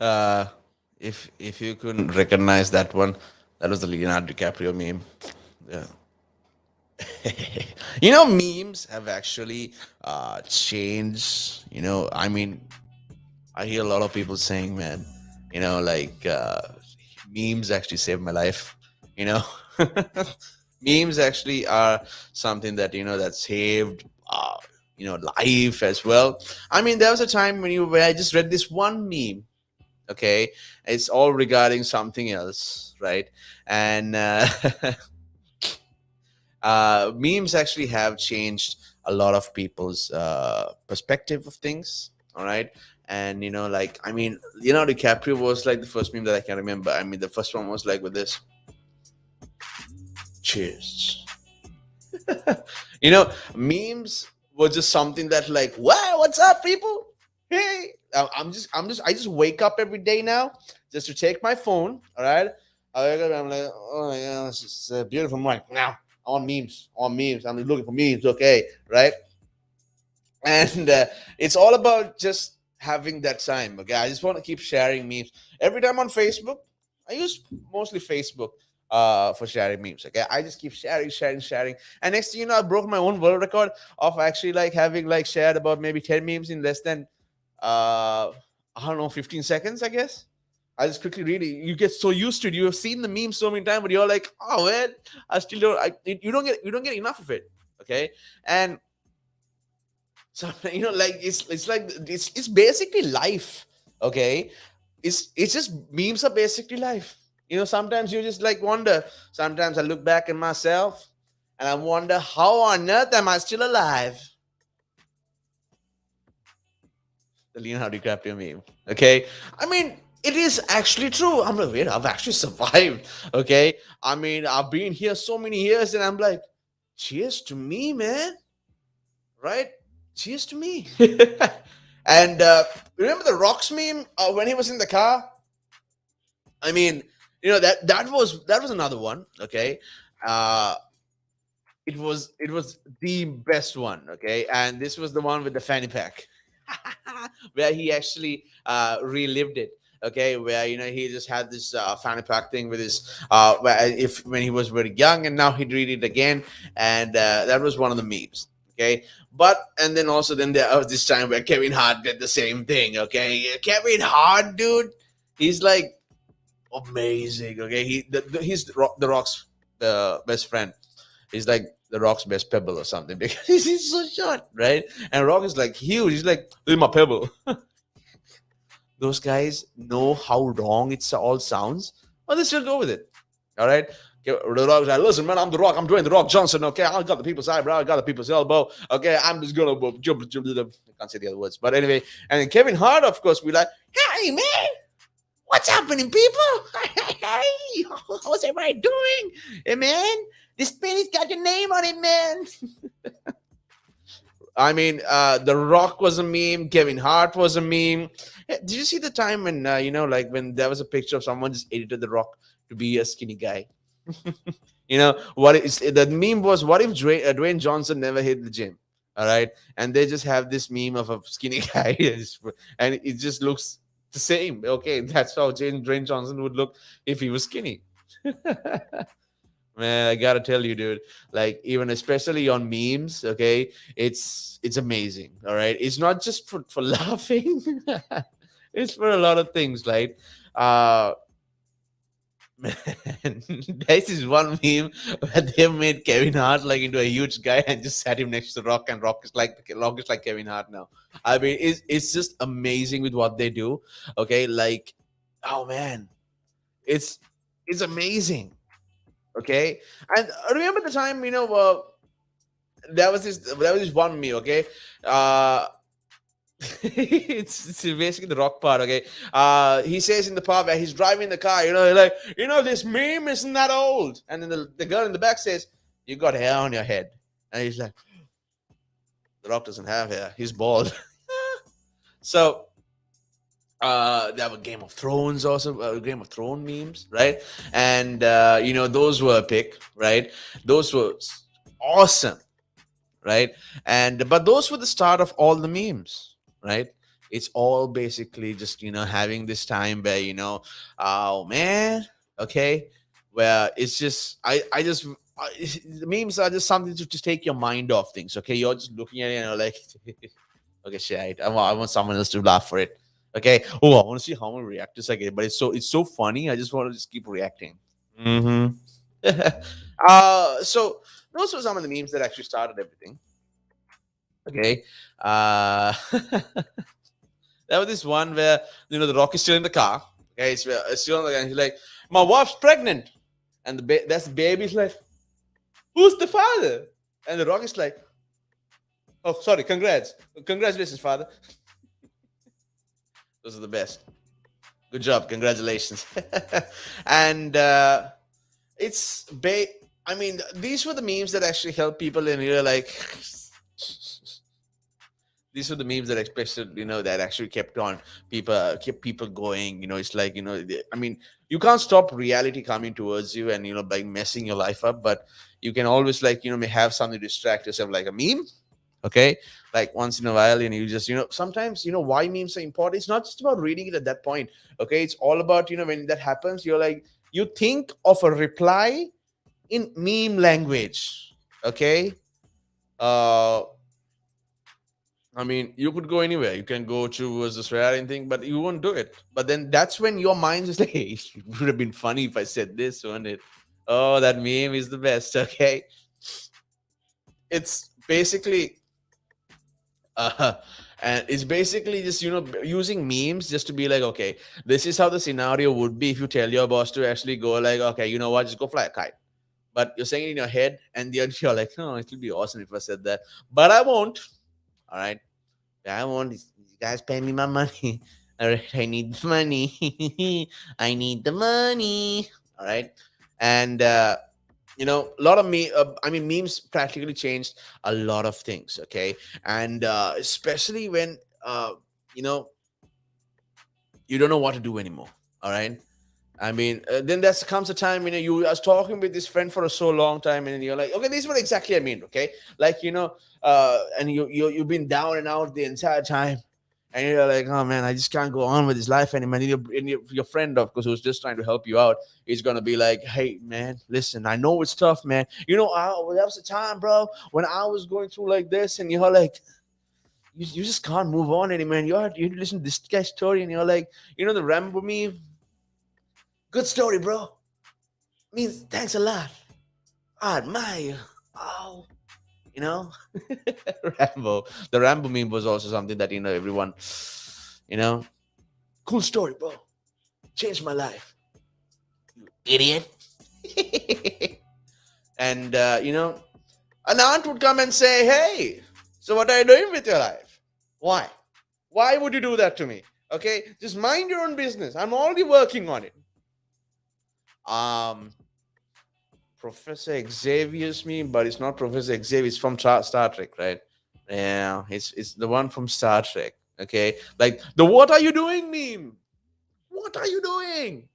uh, if you couldn't recognize that one, that was the Leonardo DiCaprio meme. Yeah. Memes have actually changed. I mean, I hear a lot of people saying, man, like memes actually saved my life. You know, memes actually are something that saved life as well. I mean, there was a time where I just read this one meme. Okay, it's all regarding something else, right? And memes actually have changed a lot of people's perspective of things. All right. And like, I mean, DiCaprio was like the first meme that I can remember. I mean, the first one was like with this: cheers. Memes were just something that, like, wow, what's up, people? Hey, I just wake up every day now just to take my phone. All right. I wake up, I'm like, oh my god, it's just a beautiful morning. Now on memes, on memes. I'm looking for memes. Okay, right. And it's all about just having that time. Okay, I just want to keep sharing memes every time on Facebook. I use mostly Facebook for sharing memes. Okay, I just keep sharing, and next thing you know, I broke my own world record of actually like having like shared about maybe 10 memes in less than uh I don't know, 15 seconds, I guess. I just quickly read it. You get so used to it. You have seen the meme so many times, but you're like, oh man, I still don't. You don't get enough of it. Okay, and so like it's basically life. Okay, it's just memes are basically life. Sometimes you just like wonder. Sometimes I look back at myself and I wonder how on earth am I still alive. The Leonardo DiCaprio meme. Okay, I mean it is actually true. I'm like, wait, I've actually survived. Okay, I mean I've been here so many years, and I'm like, cheers to me, man. Right? Cheers to me. And remember the Rocks meme when he was in the car? I mean, that was another one. Okay, uh, it was the best one. Okay, and this was the one with the fanny pack, where he actually relived it. Okay, where he just had this fanny pack thing with his where if when he was very young, and now he did it again, and that was one of the memes. Okay, but and then also then there was this time where Kevin Hart did the same thing. Okay, Kevin Hart, dude, he's like amazing. Okay, he's the Rock's the best friend. He's like the Rock's best pebble or something because he's so short, right? And Rock is like huge. He's like, this is my pebble. Those guys know how wrong it all sounds, but they still go with it. All right. Okay, the Rock's like, listen, man, I'm the Rock. I'm doing the Rock Johnson. Okay, I got the people's eyebrow. I got the people's elbow. Okay, I'm just gonna jump. I can't say the other words, but anyway. And then Kevin Hart, of course, be like, hey man, what's happening, people? Hey, how's everybody doing? Hey, man, this penny's got your name on it, man. I mean, The Rock was a meme. Kevin Hart was a meme. Did you see the time when, like when there was a picture of someone just edited The Rock to be a skinny guy? What is the meme was, what if Dwayne Johnson never hit the gym? All right. And they just have this meme of a skinny guy, and it just looks the same. Okay. That's how Dwayne Johnson would look if he was skinny. Man, I gotta tell you, dude. Like, even especially on memes, okay, it's amazing. All right, it's not just for laughing; it's for a lot of things. Right? Uh, man, this is one meme where they made Kevin Hart like into a huge guy and just sat him next to Rock, and Rock is like Kevin Hart now. I mean, it's just amazing with what they do. Okay, like, oh man, it's it's amazing. Okay, and remember the time there was this one me. Okay, uh it's basically the Rock part. Okay, he says in the part where he's driving the car, like, this meme isn't that old, and then the girl in the back says, you got hair on your head, and he's like, the Rock doesn't have hair, he's bald. So there were Game of Thrones also, Game of Thrones memes, right? And those were epic, right? Those were awesome, right? And but those were the start of all the memes, right? It's all basically just having this time where oh man, okay, where it's just I just the memes are just something to just take your mind off things. Okay, you're just looking at it and you're like, okay, shit, I want someone else to laugh for it. Okay, oh, I want to see how many reactors I get, but it's so funny. I just want to just keep reacting. Hmm. So those were some of the memes that actually started everything. Okay. There was this one where the Rock is still in the car. Okay, it's still on the car. And he's like, "My wife's pregnant," and that's the baby's like, "Who's the father?" And the Rock is like, "Oh, sorry, congratulations, father. Those are the best. Good job, congratulations." And it's I mean, these were the memes that actually help people, and you're like, these were the memes that expected, that actually kept people going. It's like, I mean, you can't stop reality coming towards you and by messing your life up, but you can always, like, may have something to distract yourself, like a meme. Okay, like once in a while, you just, sometimes, why memes are important. It's not just about reading it at that point. Okay, it's all about, when that happens, you're like, you think of a reply in meme language. Okay. uh I mean, you could go anywhere. You can go towards this reality thing, but you won't do it. But then that's when your mind is like, hey, it would have been funny if I said this, wouldn't it? Oh, that meme is the best. Okay. It's basically, uh, and it's basically just, using memes just to be like, okay, this is how the scenario would be if you tell your boss to actually go, like, okay, you know what, just go fly a kite. But you're saying it in your head, and then you're like, oh, it would be awesome if I said that. But I won't. All right. I want you guys pay me my money. All right, I need the money. I need the money. All right, and a lot of I mean, memes practically changed a lot of things. Okay, and especially when you know you don't know what to do anymore. All right. I mean, then there comes a time, you are talking with this friend for a so long time, and you're like, okay, this is what exactly I mean. Okay, like, and you've been down and out the entire time, and you're like, oh man, I just can't go on with this life anymore. And your friend, of course, who's just trying to help you out, is gonna be like, hey man, listen, I know it's tough, man. That was the time, bro, when I was going through like this, and you're like, you just can't move on anymore. And you listen to this guy's story, and you're like, the Rambo meme. Good story, bro. Means thanks a lot. I admire you. Oh, you know, Rambo. The Rambo meme was also something that everyone, you know, cool story, bro. Changed my life, idiot. And an aunt would come and say, "Hey, so what are you doing with your life? Why? Why would you do that to me? Okay, just mind your own business. I'm already working on it." Um, Professor Xavier's meme, but it's not Professor Xavier. It's from Star Trek, right? Yeah, it's the one from Star Trek. Okay, like the "What are you doing" meme. What are you doing?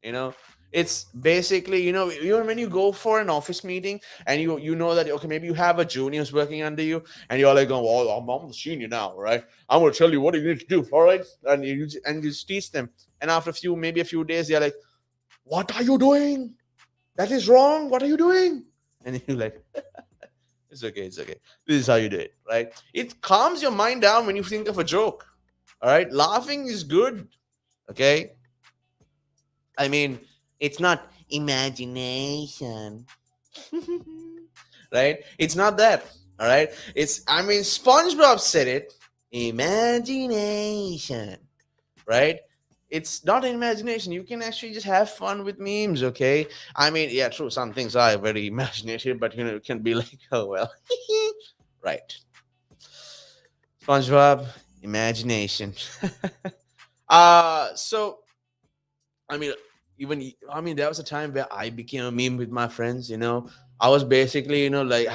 You know, it's basically, when you go for an office meeting, and you know that, okay, maybe you have a junior who's working under you, and you're like, oh, well, I'm the senior now, right? I'm going to tell you what you need to do, all right? And you just teach them, and after maybe a few days, they're like, what are you doing? That is wrong. What are you doing? And you're like, it's okay, it's okay. This is how you do it, right? It calms your mind down when you think of a joke. All right, laughing is good. Okay, I mean, it's not imagination, right? It's not that. All right, I mean, SpongeBob said it. Imagination, right? It's not an imagination. You can actually just have fun with memes, okay? I mean, yeah, true. Some things are very imaginative, but it can be like, oh well, right? SpongeBob, imagination. So I mean, there was a time where I became a meme with my friends. I was basically, like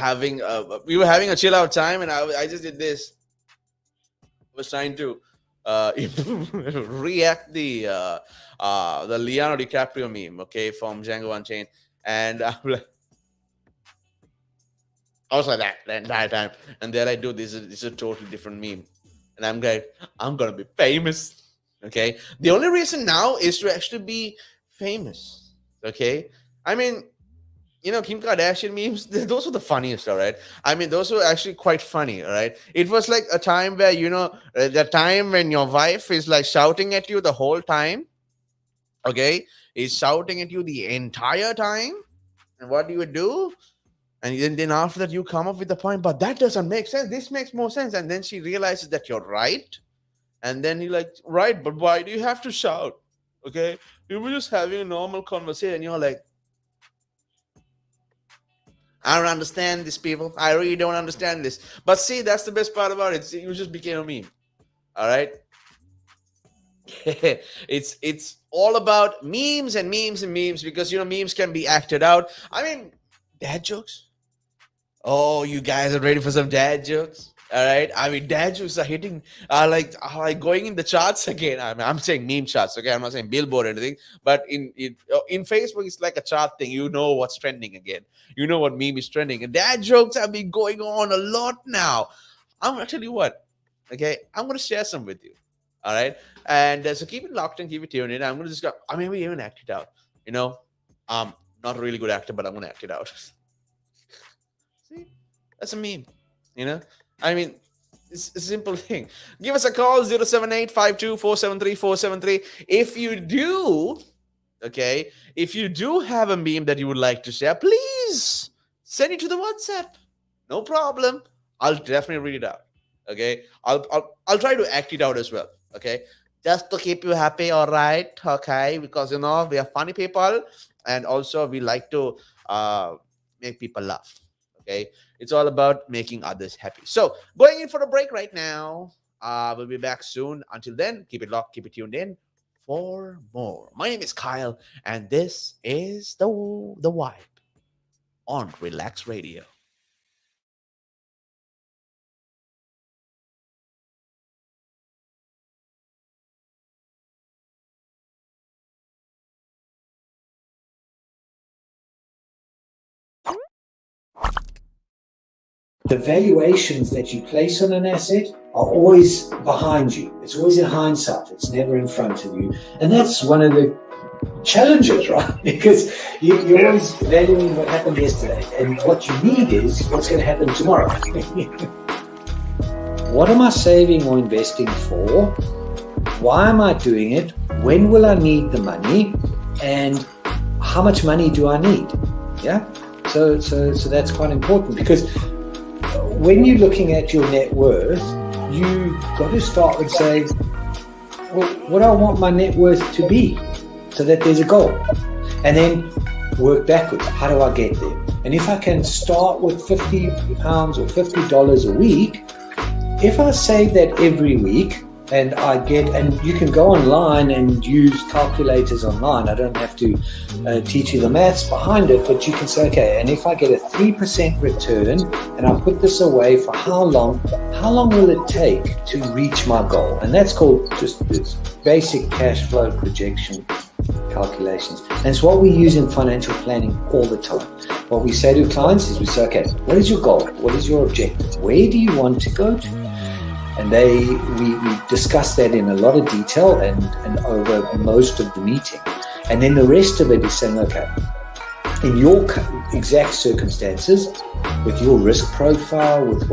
we were having a chill out time, and I just did this. Was trying to react the Leonardo DiCaprio meme, okay, from Django Unchained, and I was like that the entire time, and then I do this. This is a totally different meme. and I'm like, I'm gonna be famous. Okay. The only reason now is to actually be famous. Okay. I mean, Kim Kardashian memes, those were the funniest, all right? I mean, those were actually quite funny, all right? It was like a time where, the time when your wife is like shouting at you the whole time, okay? Is shouting at you the entire time. And what do you do? And then after that, you come up with the point, but that doesn't make sense. This makes more sense. And then she realizes that you're right. And then you're like, right, but why do you have to shout? Okay? You were just having a normal conversation. And you're like, I don't understand this, people. I really don't understand this. But see, that's the best part about it. You just became a meme. All right? It's all about memes and memes and memes because memes can be acted out. I mean, dad jokes. Oh, you guys are ready for some dad jokes? All right. I mean, dad jokes are hitting, like going in the charts again. I'm saying meme charts. Okay, I'm not saying Billboard or anything. But in Facebook, it's like a chart thing. You know what's trending again. You know what meme is trending. And dad jokes have been going on a lot now. I'm gonna tell you what. Okay, I'm gonna share some with you. All right, and so keep it locked and keep it tuned in. I'm gonna just go. I mean, we even act it out. I'm not a really good actor, but I'm gonna act it out. See, that's a meme. I mean, it's a simple thing. Give us a call, 078-52-473-473. If you do have a meme that you would like to share, please send it to the WhatsApp. No problem. I'll definitely read it out. Okay. I'll try to act it out as well. Okay. Just to keep you happy, all right? Okay. Because we are funny people, and also we like to make people laugh. Okay, it's all about making others happy. So going in for a break right now. We'll be back soon. Until then, keep it locked, keep it tuned in for more. My name is Kyle, and this is the Vibe on Relaks Radio. The valuations that you place on an asset are always behind you. It's always in hindsight. It's never in front of you. And that's one of the challenges, right? Because you're always valuing what happened yesterday. And what you need is what's going to happen tomorrow. What am I saving or investing for? Why am I doing it? When will I need the money? And how much money do I need? Yeah. So that's quite important, because when you're looking at your net worth, you got to start with saying, well, what do I want my net worth to be, so that there's a goal, and then work backwards. How do I get there? And if I can start with £50 or $50 a week, if I save that every week, and you can go online and use calculators online. I don't have to teach you the maths behind it, but you can say, okay, and if I get a 3% return and I put this away for how long will it take to reach my goal? And that's called just this basic cash flow projection calculations. And it's what we use in financial planning all the time. What we say to clients is we say, okay, what is your goal? What is your objective? Where do you want to go to? And we discuss that in a lot of detail and over most of the meeting. And then the rest of it is saying, okay, in your exact circumstances, with your risk profile, with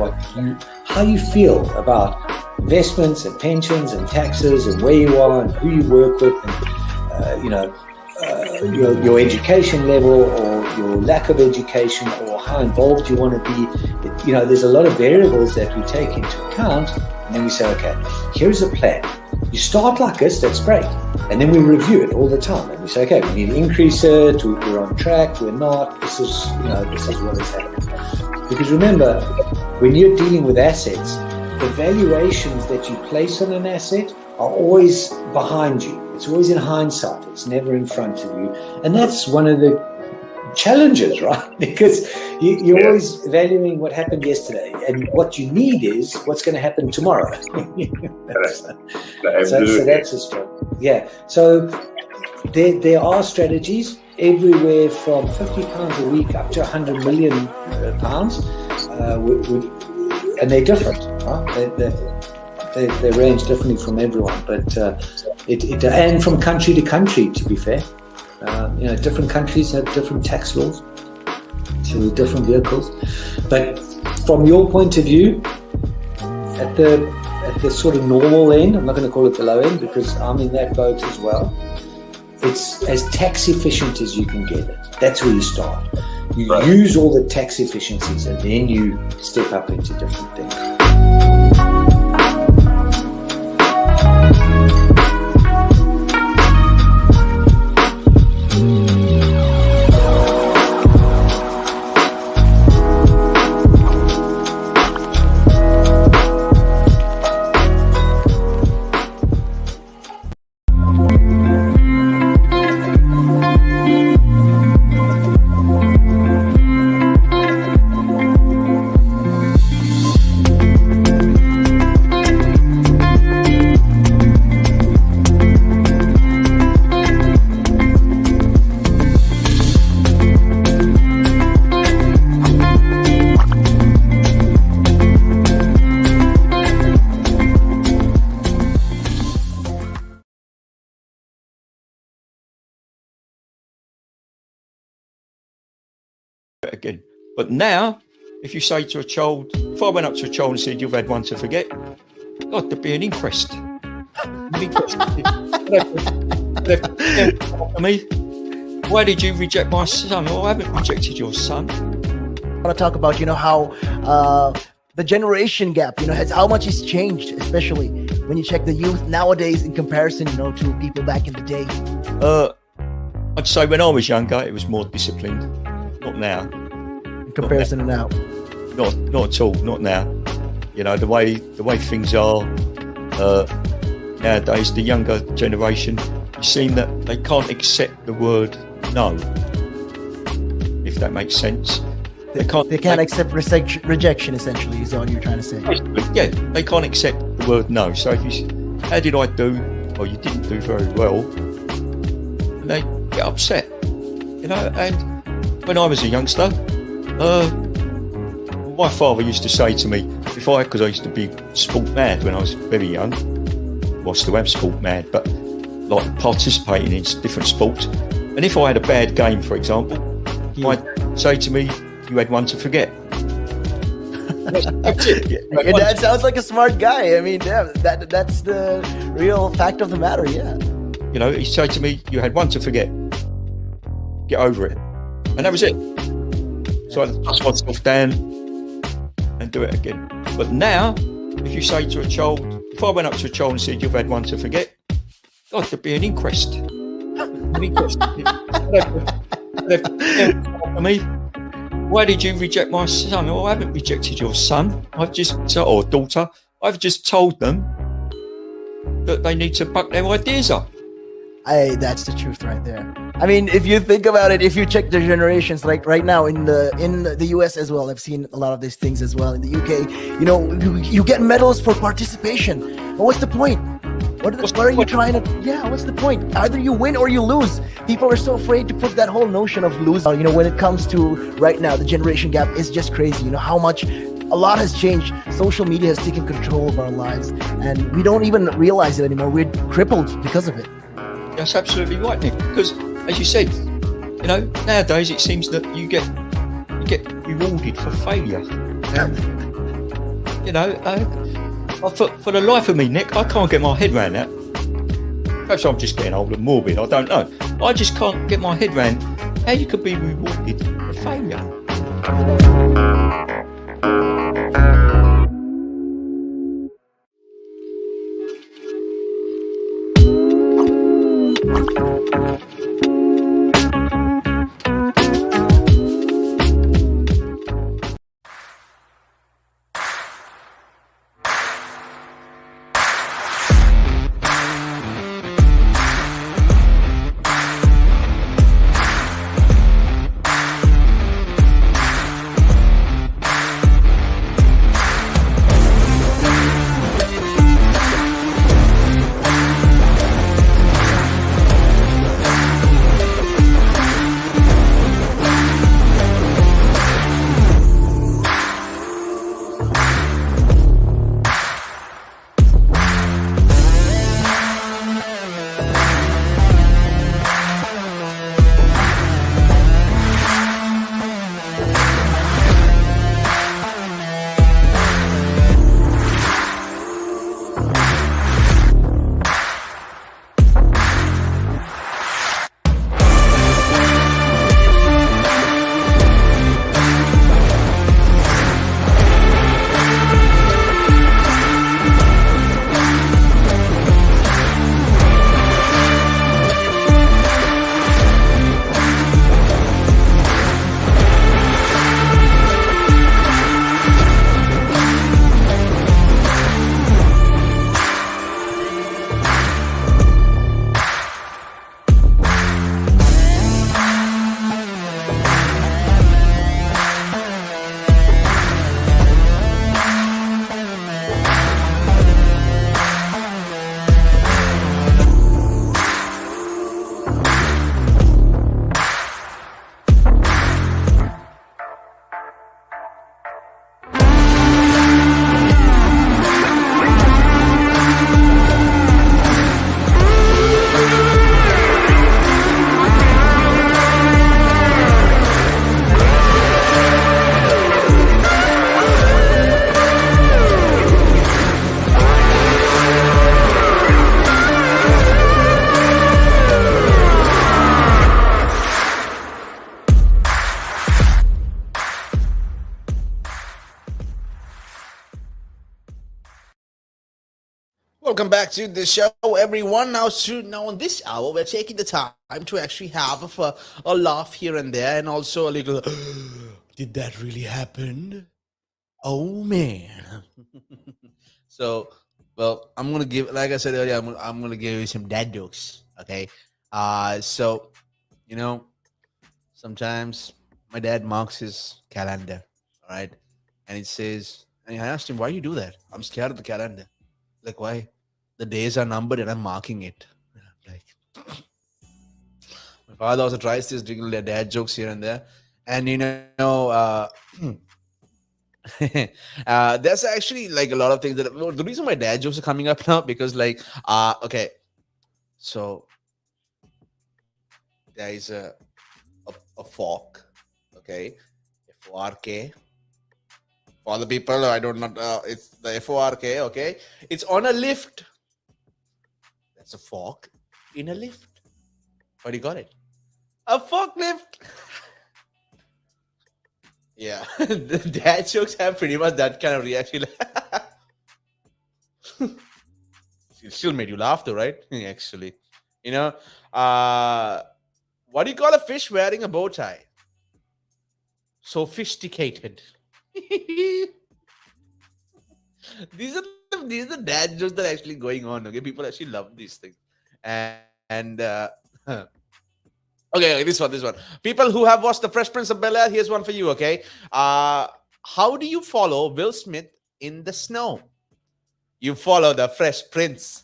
how you feel about investments and pensions and taxes and where you are and who you work with, and your education level or your lack of education or how involved you want to be. There's a lot of variables that we take into account. And then we say, okay, here's a plan. You start like this, that's great. And then we review it all the time. And we say, okay, we need to increase it, we're on track, we're not, this is what is happening. Because remember, when you're dealing with assets, the valuations that you place on an asset are always behind you. It's always in hindsight. It's never in front of you. And that's one of the challenges, right? Because you're always valuing what happened yesterday, and what you need is what's going to happen tomorrow. So that's a struggle. Yeah. So there are strategies everywhere from £50 a week up to £100 million, and they're different. Right? they range differently from everyone, but and from country to country, to be fair. Different countries have different tax laws, so different vehicles. But from your point of view, at the sort of normal end, I'm not going to call it the low end because I'm in that boat as well. It's as tax efficient as you can get it. That's where you start. You use all the tax efficiencies and then you step up into different things. Again. But now, if you say to a child, if I went up to a child and said, you've had one to forget, God, there'd be an inquest. Me, why did you reject my son? Well, I haven't rejected your son. I want to talk about, how the generation gap, has how much it's changed, especially when you check the youth nowadays in comparison, to people back in the day. I'd say when I was younger, it was more disciplined. Not now. In comparison to now. Not at all. Not now. The way things are nowadays, the younger generation, you seem that they can't accept the word no. If that makes sense. They can't accept rejection, essentially, is all you're trying to say. Yeah, they can't accept the word no. So if you, how did I do? Or you didn't do very well, and they get upset. And when I was a youngster, my father used to say to me, because I used to be sport mad when I was very young, well, I still am sport mad, but like participating in different sports. And if I had a bad game, for example, he might say to me, you had one to forget. That's it. Your dad sounds like a smart guy. I mean, yeah, that's the real fact of the matter, yeah. He'd say to me, you had one to forget. Get over it. And that was it. So I dust myself down and do it again. But now, if you say to a child, if I went up to a child and said, you've had one to forget, God, there'd be an inquest. Me, why did you reject my son? Well, I haven't rejected your son. Or daughter. I've just told them that they need to buck their ideas up. That's the truth right there. I mean, if you think about it, if you check the generations, like right now in the US as well, I've seen a lot of these things as well. In the UK, you get medals for participation. But what's the point? What are you trying to? Yeah, what's the point? Either you win or you lose. People are so afraid to put that whole notion of losing. When it comes to right now, the generation gap is just crazy. How much. A lot has changed. Social media has taken control of our lives, and we don't even realize it anymore. We're crippled because of it. That's absolutely right, Nick. Because, as you said, nowadays it seems that you get rewarded for failure. For the life of me, Nick, I can't get my head around that. Perhaps I'm just getting old and morbid. I don't know. I just can't get my head around how you could be rewarded for failure. welcome back to the show, everyone. Now on this hour, we're taking the time to actually have a laugh here and there, and also a little. Did that really happen? Oh man! So, well, I'm gonna give, like I said earlier, I'm gonna give you some dad jokes. Okay. So you know, sometimes my dad marks his calendar. All right, and it says, and I asked him, "Why do you do that?" I'm scared of the calendar. Like, why? The days are numbered and I'm marking it. Like, my father also tries this doing their dad jokes here and there. And there's actually like a lot of things that, well, the reason my dad jokes are coming up now, because like okay, so there is a fork, okay, fork, for the people I don't know, it's the fork, okay, it's on a lift. That's a fork in a lift. What do you got it? A forklift. Yeah, the dad jokes have pretty much that kind of reaction. It still made you laugh, though, right? Actually, you know, uh, what do you call a fish wearing a bow tie? Sophisticated. These are the dad jokes that are actually going on. Okay, people actually love these things, and okay, this one. People who have watched The Fresh Prince of Bel Air, here's one for you. Okay, how do you follow Will Smith in the snow? You follow the Fresh Prince.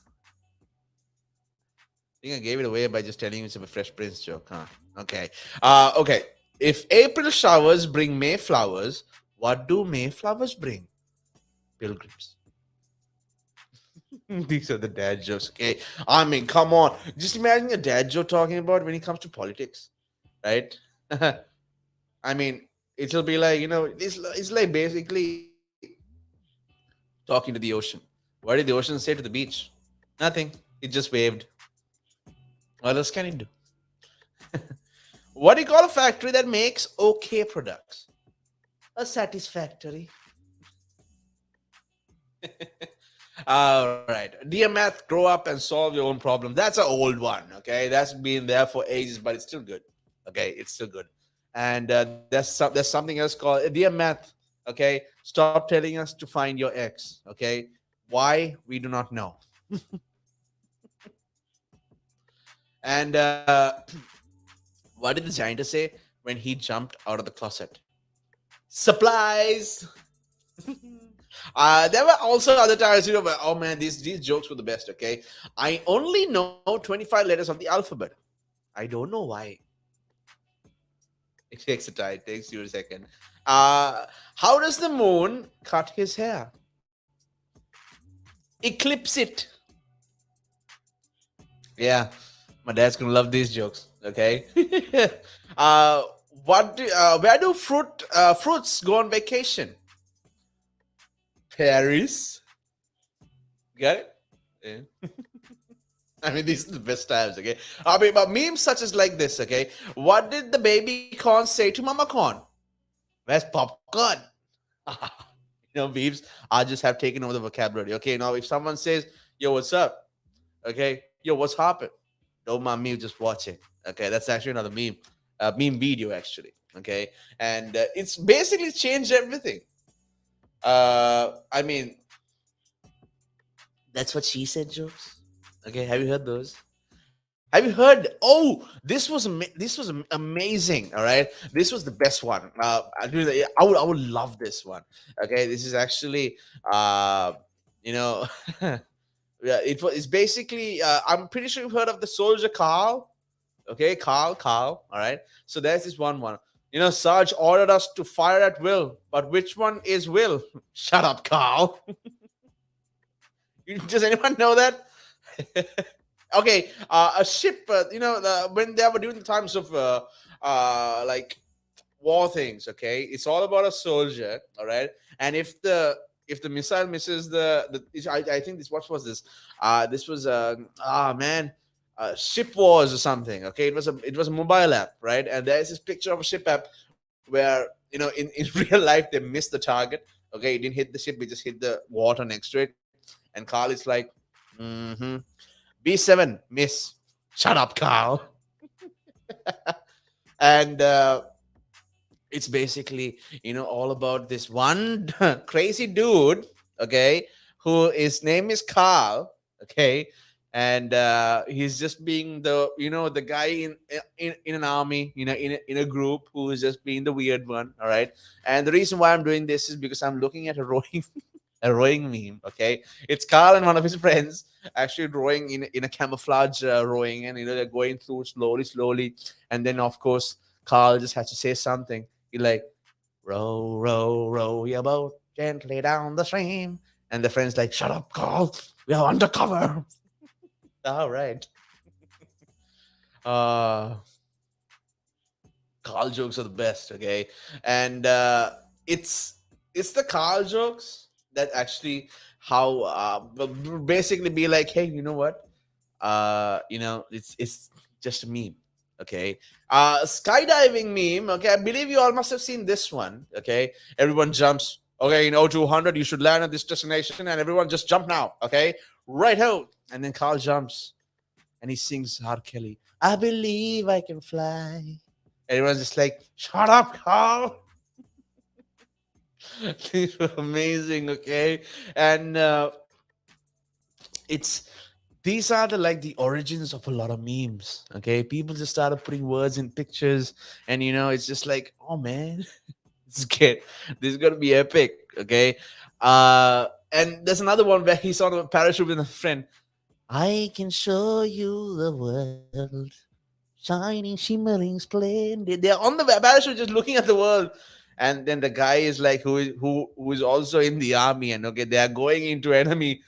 I think I gave it away by just telling you it's a Fresh Prince joke, huh? Okay. Okay. If April showers bring Mayflowers, what do Mayflowers bring? Pilgrims. These are the dad jokes. Okay. I mean, come on. Just imagine a dad joke talking about when it comes to politics, right? I mean, it'll be like, it's like basically talking to the ocean. What did the ocean say to the beach? Nothing. It just waved. What else can it do? What do you call a factory that makes okay products? A satisfactory. All right. Dear math, grow up and solve your own problem. That's an old one. Okay. That's been there for ages, but it's still good. Okay. It's still good. And there's something else called Dear math. Okay. Stop telling us to find your ex. Okay. Why? We do not know. And what did the giant say when he jumped out of the closet? Supplies. There were also other times, where, oh man, these jokes were the best. Okay, I only know 25 letters of the alphabet. I don't know why. It takes a time. It takes you a second. How does the moon cut his hair? Eclipse it. Yeah, my dad's gonna love these jokes. Okay. uh, where do fruits go on vacation? Paris. Got it? Yeah. I mean, these are the best times, okay? I mean, but memes such as like this, okay? What did the baby corn say to Mama Corn? Where's popcorn? Memes I just have taken over the vocabulary. Okay, now if someone says, yo, what's up? Okay, yo, what's hopping? Don't mind me, just watch it. Okay, that's actually another meme video, actually. Okay, and it's basically changed everything. I mean, that's what she said jokes. Okay, have you heard those? Have you heard? Oh, this was amazing. All right, this was the best one. I would love this one. Okay, this is actually you know yeah, it's basically I'm pretty sure you've heard of the soldier Carl. Okay, Carl. All right. So there's this one. Sarge ordered us to fire at will, but which one is Will? Shut up, Carl. Does anyone know that? Okay, a ship. When they were during the times of like war things. Okay, it's all about a soldier. All right, and if the missile misses I think this, what was this? This was man, ship wars or something. Okay, it was a mobile app, right? And there's this picture of a ship app where in real life they missed the target. Okay, it didn't hit the ship; it just hit the water next to it. And Carl is like, Mm-hmm. B7, miss. Shut up, Carl. And it's basically, all about this one crazy dude, okay, who his name is Carl, okay, and he's just being the guy in an army, in a group who is just being the weird one, all right. And the reason why I'm doing this is because I'm looking at a rowing a rowing meme, okay. It's Carl and one of his friends actually rowing in a camouflage rowing, and they're going through slowly, and then of course Carl just has to say something. He like, row, row, row your boat gently down the stream. And the friend's like, shut up, Carl. We are undercover. All right. Uh, Carl jokes are the best, okay? And it's it's the Carl jokes that actually how basically be like, hey, you know what? It's just a meme, okay. Skydiving meme, okay. I believe you all must have seen this one, okay. Everyone jumps, okay, 200 you should land at this destination, and everyone just jump now, okay, right out. And then Carl jumps and he sings R. Kelly, I believe I can fly. Everyone's just like, shut up, Carl. These were amazing, okay. And it's these are the origins of a lot of memes, okay. People just started putting words in pictures, and it's just like, oh man, this is gonna be epic, okay. And there's another one where he's on a parachute with a friend. I can show you the world, shining, shimmering, splendid. They're on the parachute just looking at the world. And then the guy is like, who is also in the army, and okay, they are going into enemy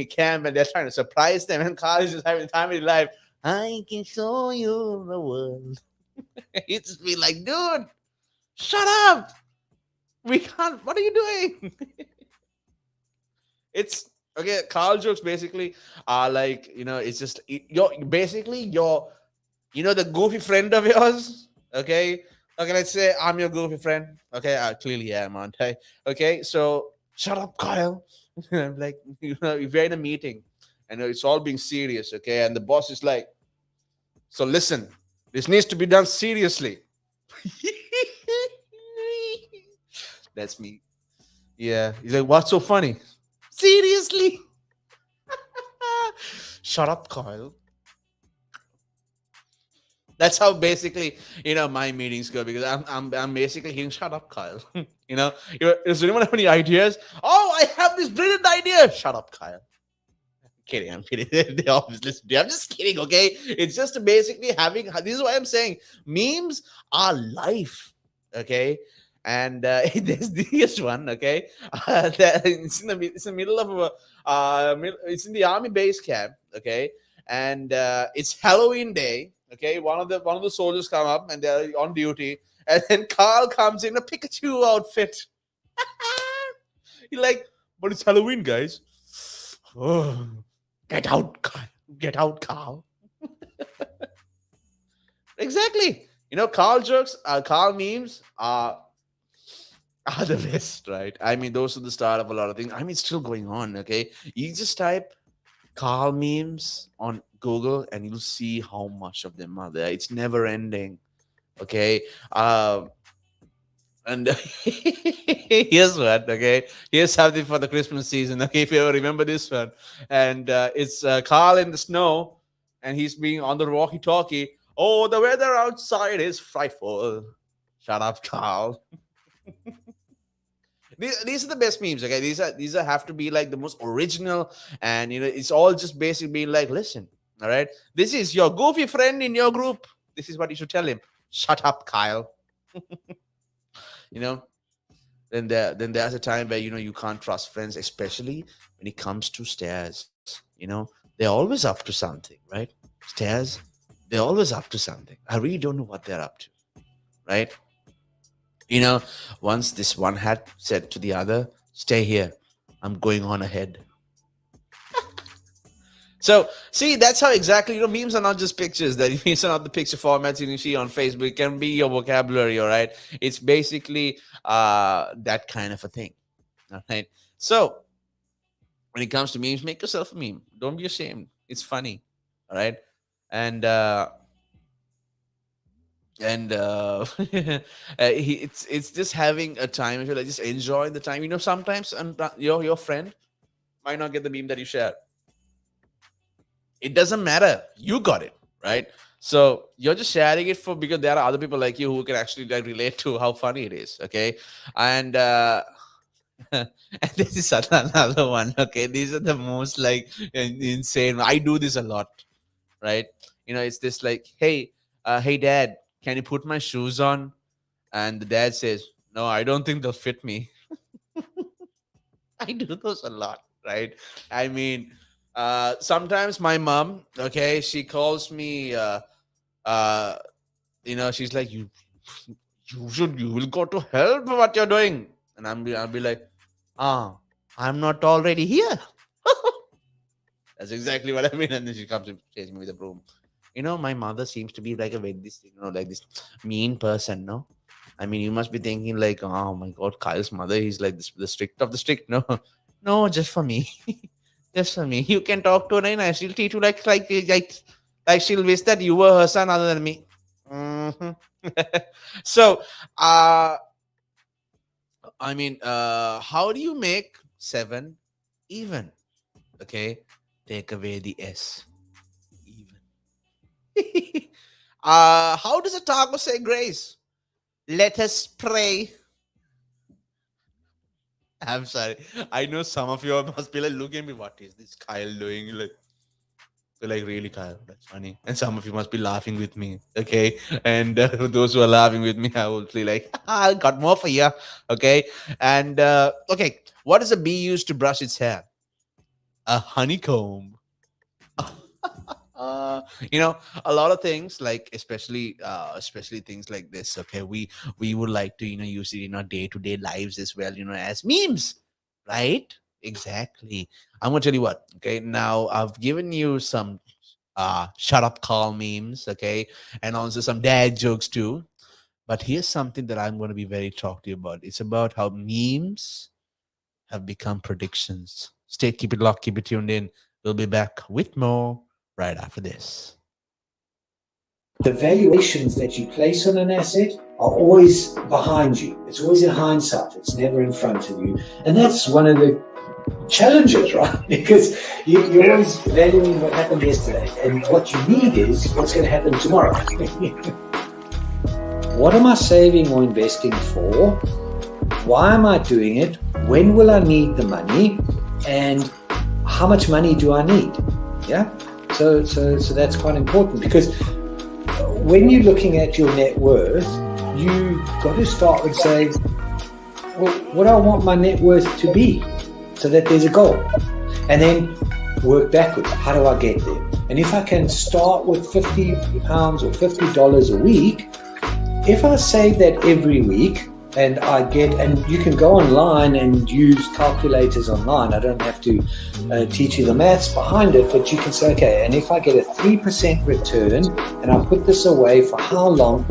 camp, and they're trying to surprise them, and Carl is just having the time of his life. I can show you the world. It's be like, dude, shut up. We can't. What are you doing? It's okay. Carl jokes basically are like, it's just you're basically the goofy friend of yours. Okay. Okay, let's say I'm your goofy friend. Okay, I clearly am, aren't I? Okay, so shut up, Kyle. I'm like, if you're in a meeting and it's all being serious, okay, and the boss is like, so listen, this needs to be done seriously. That's me. Yeah. He's like, what's so funny? Seriously? Shut up, Kyle. That's how basically my meetings go, because I'm basically hearing, shut up, Kyle. Does anyone have any ideas? Oh, I have this brilliant idea. Shut up, Kyle. Kidding, I'm kidding. They always listen to you. I'm just kidding, okay? It's just basically having. This is what I'm saying. Memes are life, okay? And there's one, okay? It's in the middle of it's in the army base camp, okay? And it's Halloween day, okay? One of the soldiers come up and they're on duty, and then Carl comes in a Pikachu outfit. He's like, but it's Halloween, guys. Oh. Get out, Carl. Get out, Carl. Exactly. Carl jokes, Carl memes are the best, right? I mean, those are the start of a lot of things. I mean, it's still going on, okay? You just type Carl memes on Google and you'll see how much of them are there. It's never ending, okay? And here's one, okay? Here's something for the Christmas season, okay? If you ever remember this one. And it's Carl in the snow, and he's being on the walkie talkie. Oh, the weather outside is frightful. Shut up, Carl. These are the best memes, okay? These are have to be like the most original, and it's all just basically being like, listen, all right, this is your goofy friend in your group. This is what you should tell him. Shut up, Kyle. you know then there's a time where you can't trust friends, especially when it comes to stairs. They're always up to something, right? Stairs, they're always up to something. I really don't know what they're up to, right? Once this one had said to the other, stay here, I'm going on ahead. So, see, that's how exactly, memes are not just pictures. That memes are not the picture formats you see on Facebook. It can be your vocabulary, all right? It's basically that kind of a thing, all right? So, when it comes to memes, make yourself a meme. Don't be ashamed. It's funny. All right. And it's just having a time. If you're like just enjoying the time, sometimes and your friend might not get the meme that you share. It doesn't matter. You got it, right? So you're just sharing it for because there are other people like you who can actually like relate to how funny it is. Okay. And and this is another one. Okay. These are the most like insane. I do this a lot, right? It's this like, hey dad, can you put my shoes on? And the dad says, no, I don't think they'll fit me. I do those a lot, right? I mean, sometimes my mom, okay, she calls me, uh, she's like, you will go to hell for what you're doing. And I'll be like, I'm not already here. That's exactly what I mean. And then she comes and chases me with a broom. My mother seems to be like a very, this, like this mean person, no? I mean, you must be thinking like, oh my God, Kyle's mother, he's like this, the strict of the strict. No, no, just for me. Just for me. You can talk to her and she'll treat you like she'll wish that you were her son other than me. Mhm. So, I mean, how do you make 7 even? Okay, take away the S. Even. How does a taco say grace? Let us pray. I'm sorry. I know some of you must be like looking at me. What is this Kyle doing? Like really, Kyle? That's funny. And some of you must be laughing with me. Okay. And those who are laughing with me, I will be like, I got more for you. Okay. And okay, what does a bee use to brush its hair? A honeycomb. uh a lot of things, like especially things like this, okay, we would like to use it in our day-to-day lives as well, as memes, right? Exactly. I'm gonna tell you what. Okay, now I've given you some shut up call memes, okay, and also some dad jokes too, but here's something that I'm going to be very talk to you about. It's about how memes have become predictions. Keep it locked, keep it tuned in. We'll be back with more right after this. The valuations that you place on an asset are always behind you. It's always in hindsight. It's never in front of you. And that's one of the challenges, right? Because you're always valuing what happened yesterday. And what you need is what's going to happen tomorrow. What am I saving or investing for? Why am I doing it? When will I need the money? And how much money do I need? Yeah. So that's quite important, because when you're looking at your net worth, you got to start with saying, well, what do I want my net worth to be, so that there's a goal, and then work backwards. How do I get there? And if I can start with £50 or $50 a week, if I save that every week, and you can go online and use calculators online. I don't have to teach you the maths behind it, but you can say, okay, and if I get a 3% return and I put this away for how long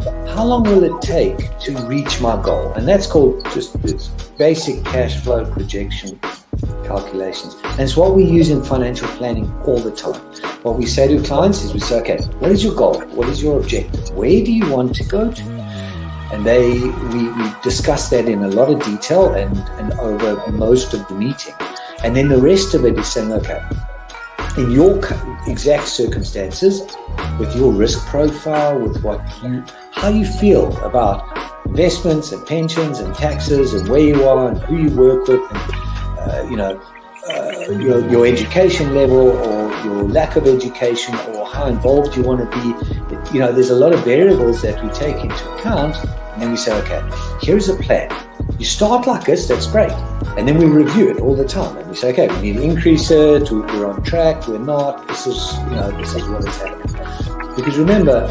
will it take to reach my goal? And that's called just this basic cash flow projection calculations. And it's what we use in financial planning all the time. What we say to clients is we say, okay, what is your goal? What is your objective? Where do you want to go to? And we discuss that in a lot of detail and over most of the meeting. And then the rest of it is saying, okay, in your exact circumstances, with your risk profile, with how you feel about investments and pensions and taxes and where you are and who you work with, and your education level or your lack of education or how involved you want to be. There's a lot of variables that we take into account. And then we say, okay, here's a plan. You start like this, that's great. And then we review it all the time. And we say, okay, we need to increase it. We're on track. We're not. This is what is happening. Because remember,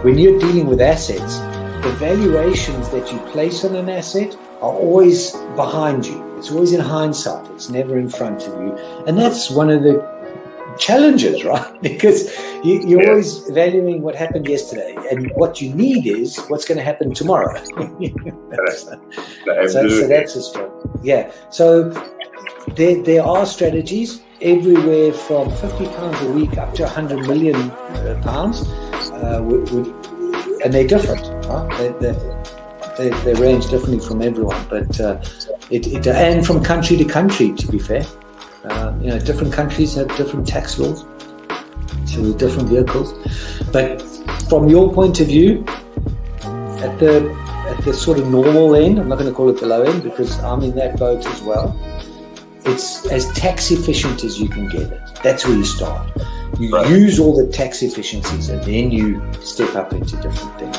when you're dealing with assets, the valuations that you place on an asset are always behind you. It's always in hindsight. It's never in front of you. And that's one of the challenges, right? Because you're always valuing what happened yesterday, and what you need is what's going to happen tomorrow. So that's a struggle. Yeah. So there are strategies everywhere from £50 a week up to £100 million, and they're different. They range differently from everyone, but and from country to country. To be fair, different countries have different tax laws, so different vehicles. But from your point of view, at the sort of normal end, I'm not going to call it the low end because I'm in that boat as well. It's as tax efficient as you can get it. That's where you start. You use all the tax efficiencies and then you step up into different things.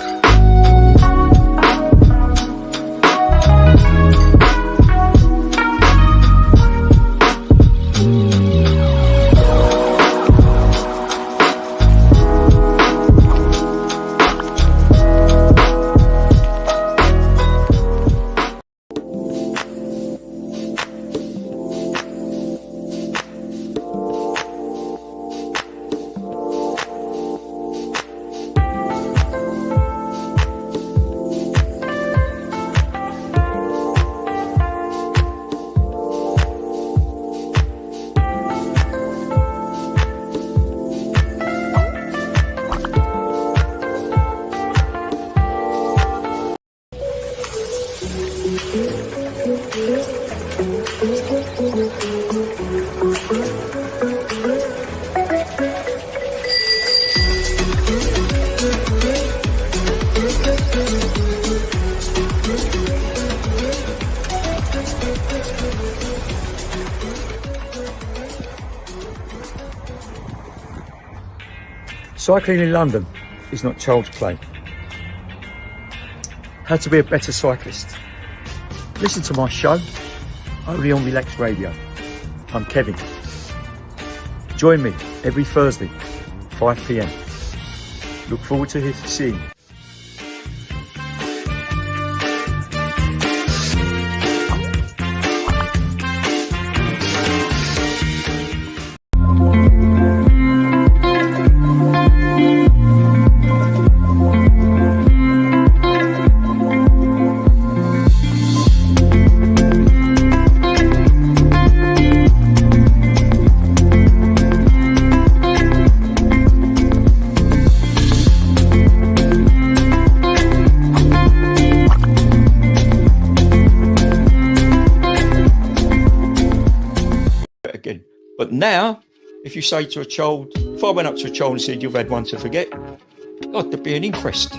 Cycling in London is not child's play. How to be a better cyclist. Listen to my show, only on Relaks Radio. I'm Kevin. Join me every Thursday, 5 p.m. Look forward to seeing you. Again. But now, if you say to a child, if I went up to a child and said, "You've had one to forget," God, there'd be an inquest.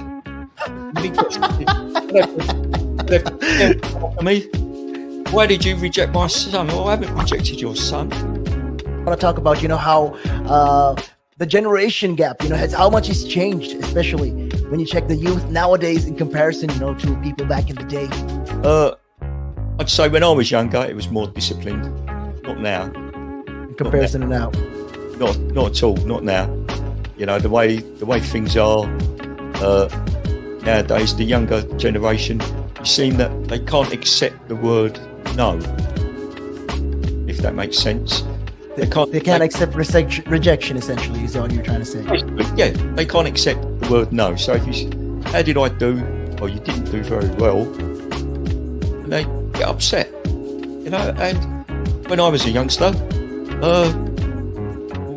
Me, why did you reject my son? Well, I haven't rejected your son. I want to talk about, how the generation gap, has how much it's changed, especially when you check the youth nowadays in comparison, to people back in the day. I'd say when I was younger, it was more disciplined. Not now. In comparison to now. Not at all. Not now. The way things are nowadays, the younger generation, you seem that they can't accept the word no. If that makes sense. They can't accept rejection, essentially, is what you're trying to say. Yeah, they can't accept the word no. So if you, how did I do? Or you didn't do very well, and they get upset. And when I was a youngster,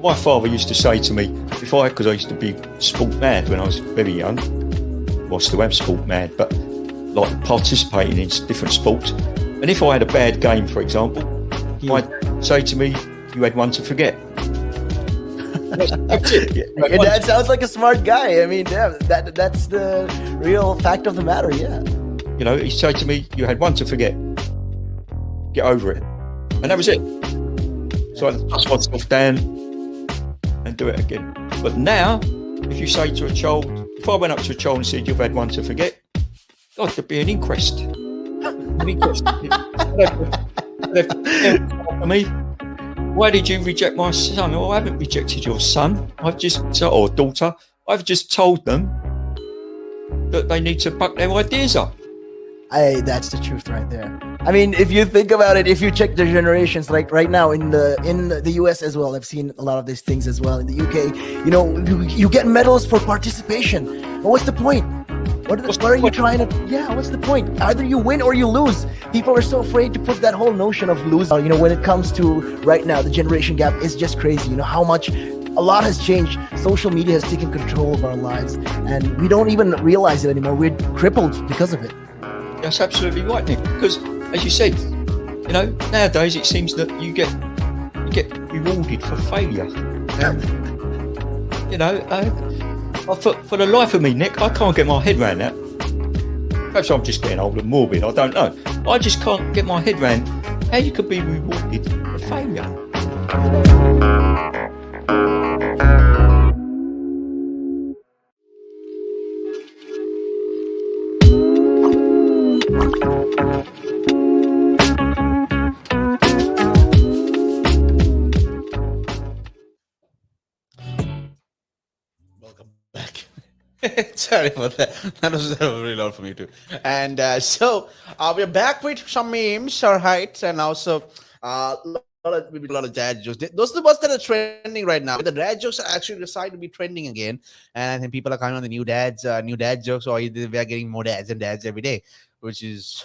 my father used to say to me, because I used to be sport mad when I was very young, well, I still am sport mad, but like participating in different sports. And if I had a bad game, for example, he might say to me, "You had one to forget." That's it. Your dad sounds like a smart guy. I mean, yeah, that's the real fact of the matter, yeah. He'd say to me, "You had one to forget. Get over it." And that was it. So I dust myself down and do it again. But now, if you say to a child, if I went up to a child and said, "You've had one to forget," God, there'd be an inquest. Me, why did you reject my son? Well, I haven't rejected your son. Or daughter. I've just told them that they need to buck their ideas up. That's the truth right there. I mean, if you think about it, if you check the generations, like right now in the US as well, I've seen a lot of these things as well. In the UK, you get medals for participation. But what's the point? What's what are the you point? trying to? Yeah, what's the point? Either you win or you lose. People are so afraid to put that whole notion of lose. When it comes to right now, the generation gap is just crazy. How much a lot has changed. Social media has taken control of our lives, and we don't even realize it anymore. We're crippled because of it. That's absolutely right, Nick. Because as you said, nowadays it seems that you get rewarded for failure. For the life of me, Nick, I can't get my head around that. Perhaps I'm just getting old and morbid. I don't know. I just can't get my head around how you could be rewarded for failure. Welcome back. Sorry about that. That was really loud for me too. And we're back with some memes, all right, and also a lot of dad jokes. Those are the ones that are trending right now. The dad jokes are actually decided to be trending again, and I think people are coming on the new dad jokes, or either we are getting more dads and dads every day, which is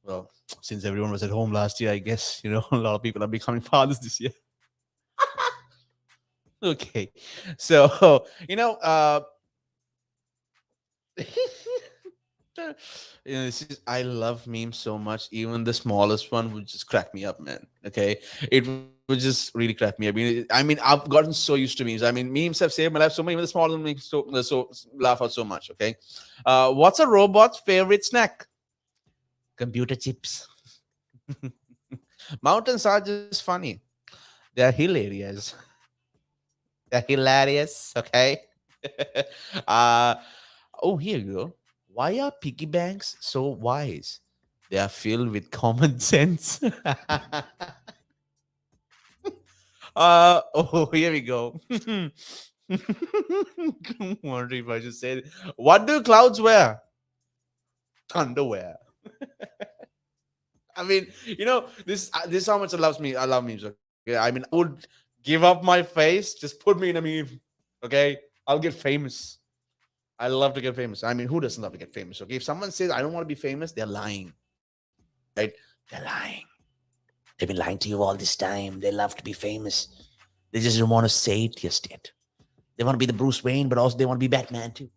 well, since everyone was at home last year, I guess a lot of people are becoming fathers this year. Okay, so I love memes so much. Even the smallest one would just crack me up, man. Okay, it would just really crack me. I mean, I've gotten so used to memes. I mean, memes have saved my life so much. Even the small ones make so laugh out so much. Okay, what's a robot's favorite snack? Computer chips. Mountains are just funny. They are hilarious. They're hilarious. Okay. uh oh, here you go. Why are piggy banks so wise? They are filled with common sense. Oh, here we go. Wondering if I should say it. What do clouds wear? Underwear. I mean, this is how much I love memes. Okay, I mean, I would give up my face, just put me in a meme. Okay, I'll get famous. I love to get famous. I mean, who doesn't love to get famous? Okay, if someone says I don't want to be famous, they're lying, right? They're lying. They've been lying to you all this time. They love to be famous. They just don't want to say it just yet. They want to be the Bruce Wayne, but also they want to be Batman too.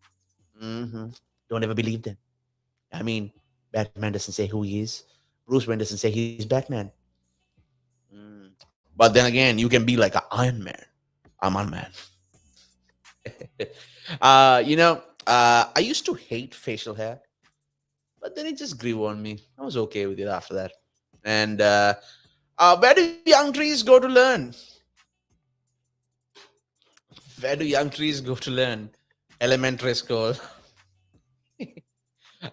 Don't ever believe them. I mean, Batman doesn't say who he is. Bruce Wayne doesn't say he's Batman. But then again, you can be like an Iron Man. I'm Iron Man. I used to hate facial hair, but then it just grew on me. I was okay with it after that. And where do young trees go to learn? Where do young trees go to learn? Elementary school.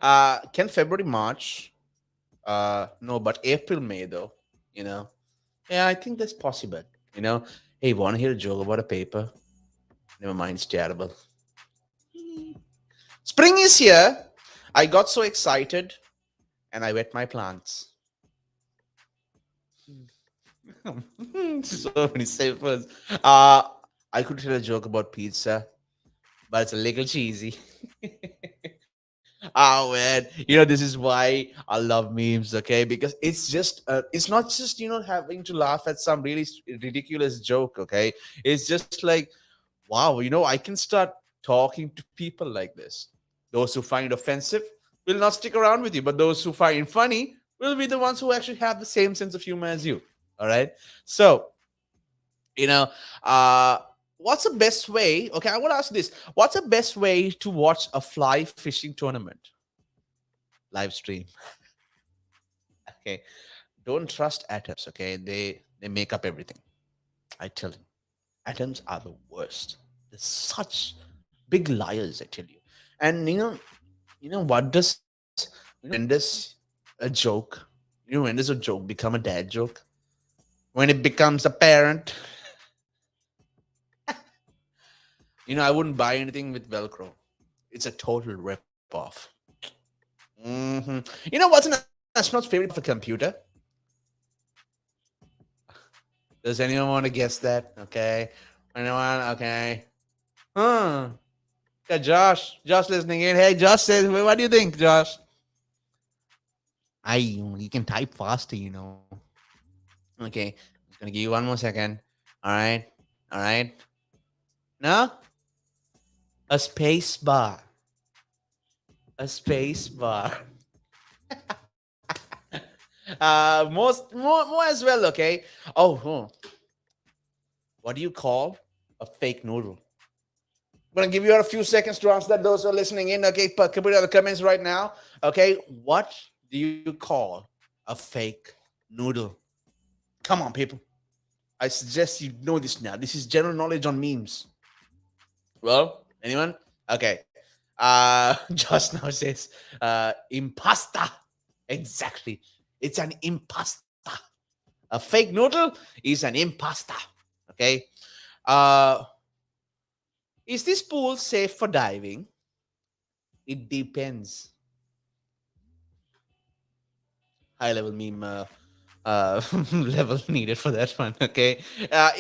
Can February, March? No, but April, May though. You know, yeah, I think that's possible. Hey, want to hear a joke about a paper? Never mind, it's terrible. Spring is here. I got so excited, and I wet my plants. So many samples. I could tell a joke about pizza, but it's a little cheesy. Oh man, this is why I love memes. Okay, because it's not just having to laugh at some really ridiculous joke. Okay, it's just like, wow, I can start talking to people like this. Those who find it offensive will not stick around with you, but those who find it funny will be the ones who actually have the same sense of humor as you. All right, so you know uh what's the best way? Okay, I want to ask this. What's the best way to watch a fly fishing tournament? Live stream. Okay, don't trust atoms. Okay, they make up everything. I tell you, atoms are the worst. They're such big liars, I tell you. And what does when does a joke when does a joke become a dad joke? When it becomes apparent. I wouldn't buy anything with Velcro. It's a total rip off. What's an astronaut's favorite of a computer? Does anyone want to guess that? Okay. Anyone? Okay. Huh. Yeah, Josh listening in. Hey, Josh says, what do you think, Josh? You can type faster, Okay, I'm just gonna give you one more second. All right, all right. No, a space bar, a space bar. More as well. Okay. Oh, what do you call a fake noodle? I'm gonna give you a few seconds to answer that. Those who are listening in, okay, put it in the comments right now. Okay, what do you call a fake noodle? Come on, people. I suggest you know this now. This is general knowledge on memes. Well, anyone? Okay. Just now says impasta. Exactly. It's an impasta. A fake noodle is an impasta. Okay. Uh, is this pool safe for diving? It depends. High level meme level needed for that one. Okay.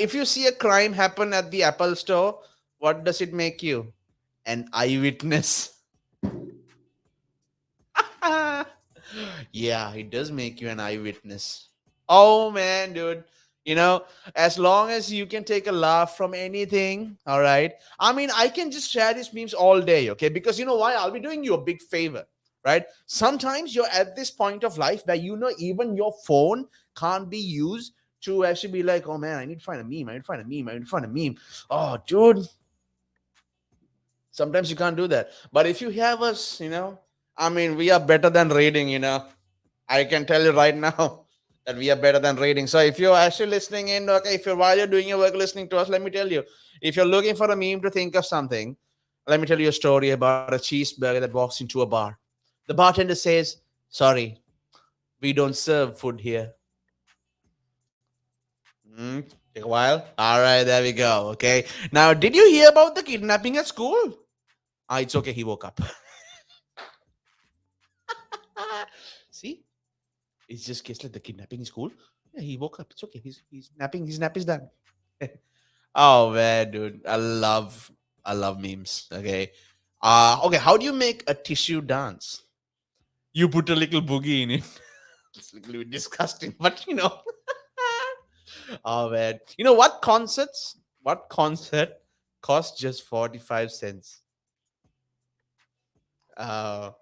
If you see a crime happen at the Apple store, what does it make you? An eyewitness. Yeah, it does make you an eyewitness. Oh man, dude. You know, as long as you can take a laugh from anything, all right. I mean, I can just share these memes all day, okay? Because you know why? I'll be doing you a big favor, right? Sometimes you're at this point of life where even your phone can't be used to actually be like, oh man, I need to find a meme. I need to find a meme. I need to find a meme. Oh, dude, sometimes you can't do that. But if you have us, I mean, we are better than reading. I can tell you right now that we are better than reading. So if you're actually listening in, okay, if you're while you're doing your work listening to us, let me tell you, if you're looking for a meme to think of something, let me tell you a story about a cheeseburger that walks into a bar. The bartender says, sorry, we don't serve food here. Take a while. All right, there we go. Okay. Now, did you hear about the kidnapping at school? It's okay. He woke up. See? It's just case like the kidnapping is cool. Yeah, he woke up. It's okay. He's napping. His nap is done. Oh man, dude. I love memes. Okay. Okay, how do you make a tissue dance? You put a little boogie in it. It's a little bit disgusting, but oh man. You know what concert costs just 45 cents? Uh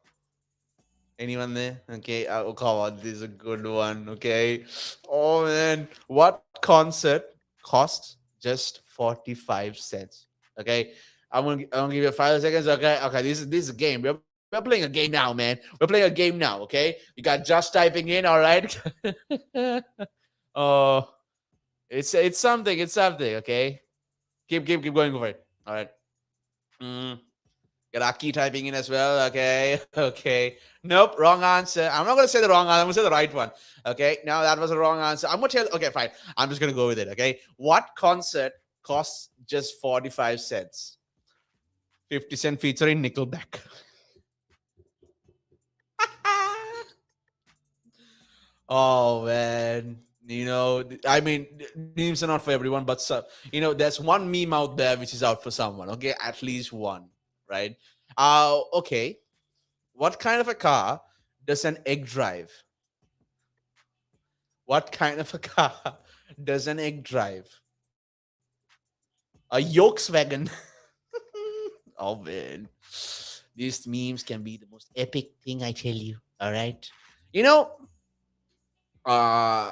Anyone there? Okay. Oh, come on. This is a good one. Okay. Oh, man. What concert costs just 45 cents? Okay. I'm gonna give you 5 seconds. Okay. Okay. This is a game. We're playing a game now, man. We're playing a game now. Okay. You got just typing in. All right. Oh, it's something. It's something. Okay. Keep going for it. All right. Mm. Get Aki typing in as well. Okay. Okay. Nope. Wrong answer. I'm not going to say the wrong answer. I'm going to say the right one. Okay. Now that was a wrong answer. I'm going to tell. Okay, fine. I'm just going to go with it. Okay. What concert costs just 45 cents? 50 Cent featuring Nickelback. Oh, man. I mean, memes are not for everyone, but there's one meme out there which is out for someone. Okay. At least one. Right. Okay. What kind of a car does an egg drive? What kind of a car does an egg drive? A Volkswagen. Oh man, these memes can be the most epic thing. I tell you. All right. You know, uh,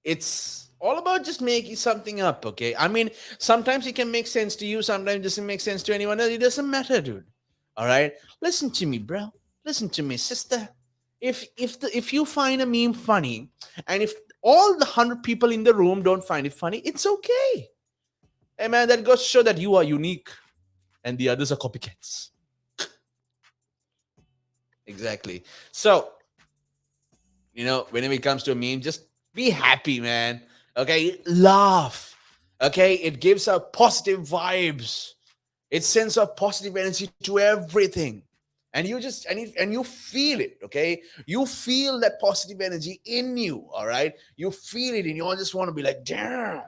it's all about just making something up. Okay. I mean, sometimes it can make sense to you. Sometimes it doesn't make sense to anyone else. It doesn't matter, dude. All right. Listen to me, bro. Listen to me, sister. If you find a meme funny, and if all the 100 people in the room don't find it funny, it's okay. Hey man, that goes to show that you are unique and the others are copycats. Exactly. So, whenever it comes to a meme, just be happy, man. Okay, laugh. Okay, it gives out positive vibes. It sends a positive energy to everything. And you feel it, okay? You feel that positive energy in you, all right? You feel it and you all just want to be like, damn,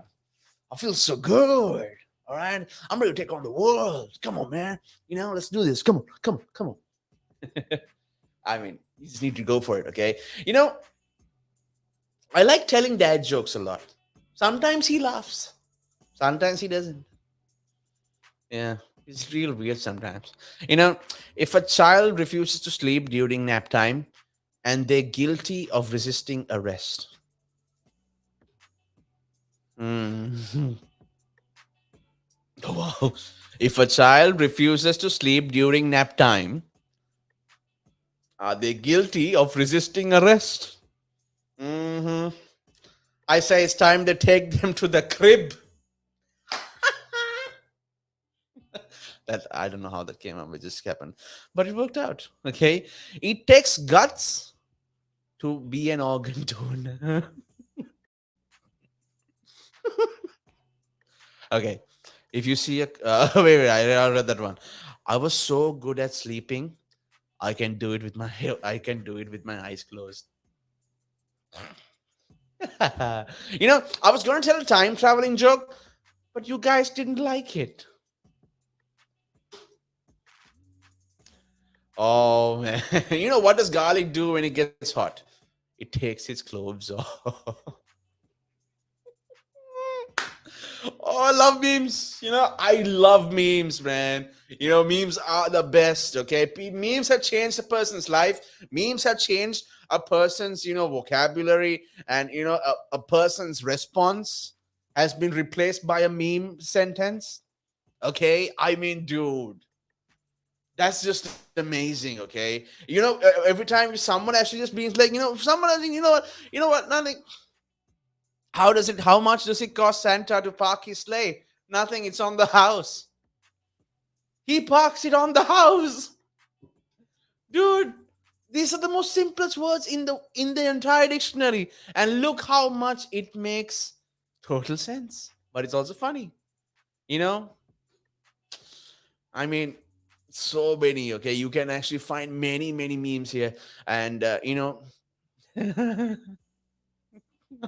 I feel so good. All right, I'm ready to take on the world. Come on, man. Let's do this. Come on, come on, come on. I mean, you just need to go for it, okay? You know, I like telling dad jokes a lot. Sometimes he laughs, sometimes he doesn't. Yeah, it's real weird sometimes. You know, if a child refuses to sleep during nap time and they're guilty of resisting arrest. Mhm. Wow. If a child refuses to sleep during nap time, are they guilty of resisting arrest? Hmm. I say it's time to take them to the crib. That I don't know how that came up. It just happened, but it worked out. Okay, it takes guts to be an organ donor. Okay, if you see a wait, I read that one. I was so good at sleeping. I can do it with my I can do it with my eyes closed. I was going to tell a time traveling joke, but you guys didn't like it. Oh man, what does garlic do when it gets hot? It takes its clothes off. Oh, I love memes. I love memes, man. Memes are the best. Okay, memes have changed a person's life. Memes have changed a person's vocabulary, and a person's response has been replaced by a meme sentence. Okay, I mean, dude, that's just amazing. Okay, every time someone actually just means like, if someone I think, nothing. How much does it cost Santa to park his sleigh? Nothing, it's on the house. He parks it on the house. Dude, these are the most simplest words in the entire dictionary. And look how much it makes total sense. But it's also funny. You know? I mean, so many, okay? You can actually find many, many memes here. And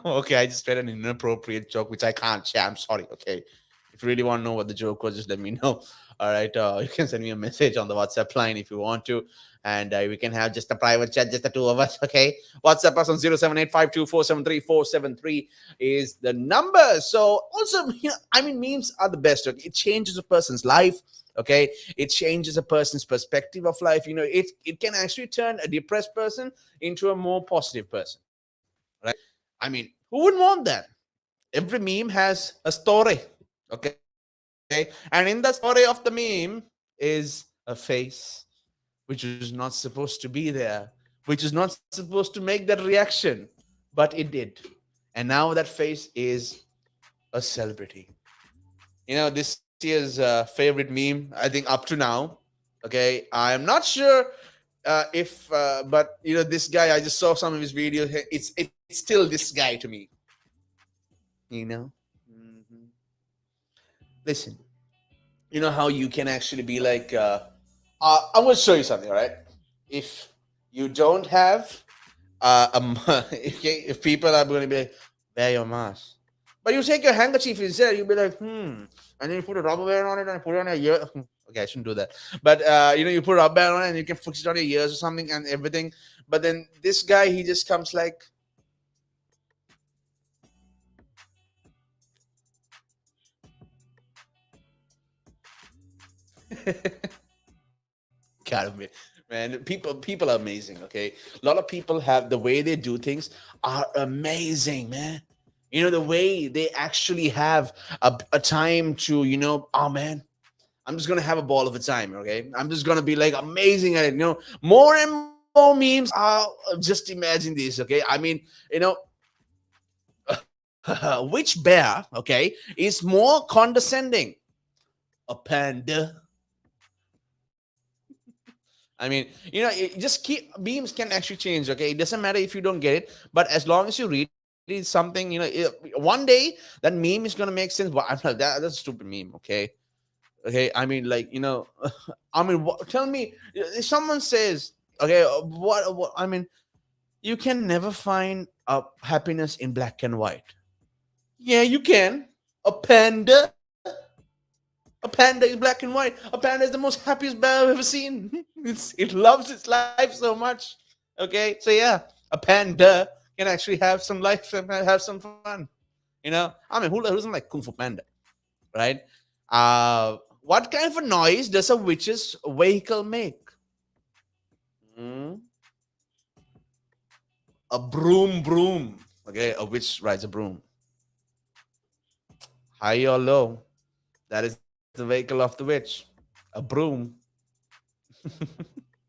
okay, I just read an inappropriate joke, which I can't share. I'm sorry. Okay, if you really want to know what the joke was, just let me know. All right, you can send me a message on the WhatsApp line if you want to, and we can have just a private chat, just the two of us. Okay, WhatsApp us on 0785247347 is the number. So also, I mean, memes are the best. Okay? It changes a person's life. Okay, it changes a person's perspective of life. It can actually turn a depressed person into a more positive person. Right? I mean, who wouldn't want that? Every meme has a story. Okay. And in the story of the meme is a face which is not supposed to be there, which is not supposed to make that reaction, but it did. And now that face is a celebrity. This year's favorite meme, I think, up to now. Okay. I'm not sure if, but this guy, I just saw some of his videos. It's still this guy to me. you know Mhm. Listen, how you can actually be like, I'm going to show you something. All right, if you don't have okay, if people are going to be like, wear your mask, but you take your handkerchief instead, you'll be like, and then you put a rubber band on it and put it on your ear. Okay, I shouldn't do that, but you put a rubber band on it and you can fix it on your ears or something and everything. But then this guy, he just comes like, gotta be, man. People are amazing. Okay, a lot of people have the way they do things are amazing, man. The way they actually have a time to, oh man, I'm just gonna have a ball of a time. Okay, I'm just gonna be like amazing at it. More and more memes are, just imagine this. Okay, I mean, which bear, okay, is more condescending, a panda? I mean, just keep beams can actually change. Okay, it doesn't matter if you don't get it, but as long as you read it, something, one day that meme is gonna make sense. But I'm like, that's a stupid meme. Okay. I mean, like, I mean, tell me if someone says, okay, what? I mean, you can never find happiness in black and white. Yeah, you can. A panda. panda is black and white. A panda is the most happiest bear I've ever seen. It loves its life so much. Okay, so yeah, a panda can actually have some life and have some fun. I mean, who doesn't like Kung Fu Panda, right? What kind of a noise does a witch's vehicle make? Hmm? A broom, broom. Okay, a witch rides a broom. High or low? That is the vehicle of the witch. A broom.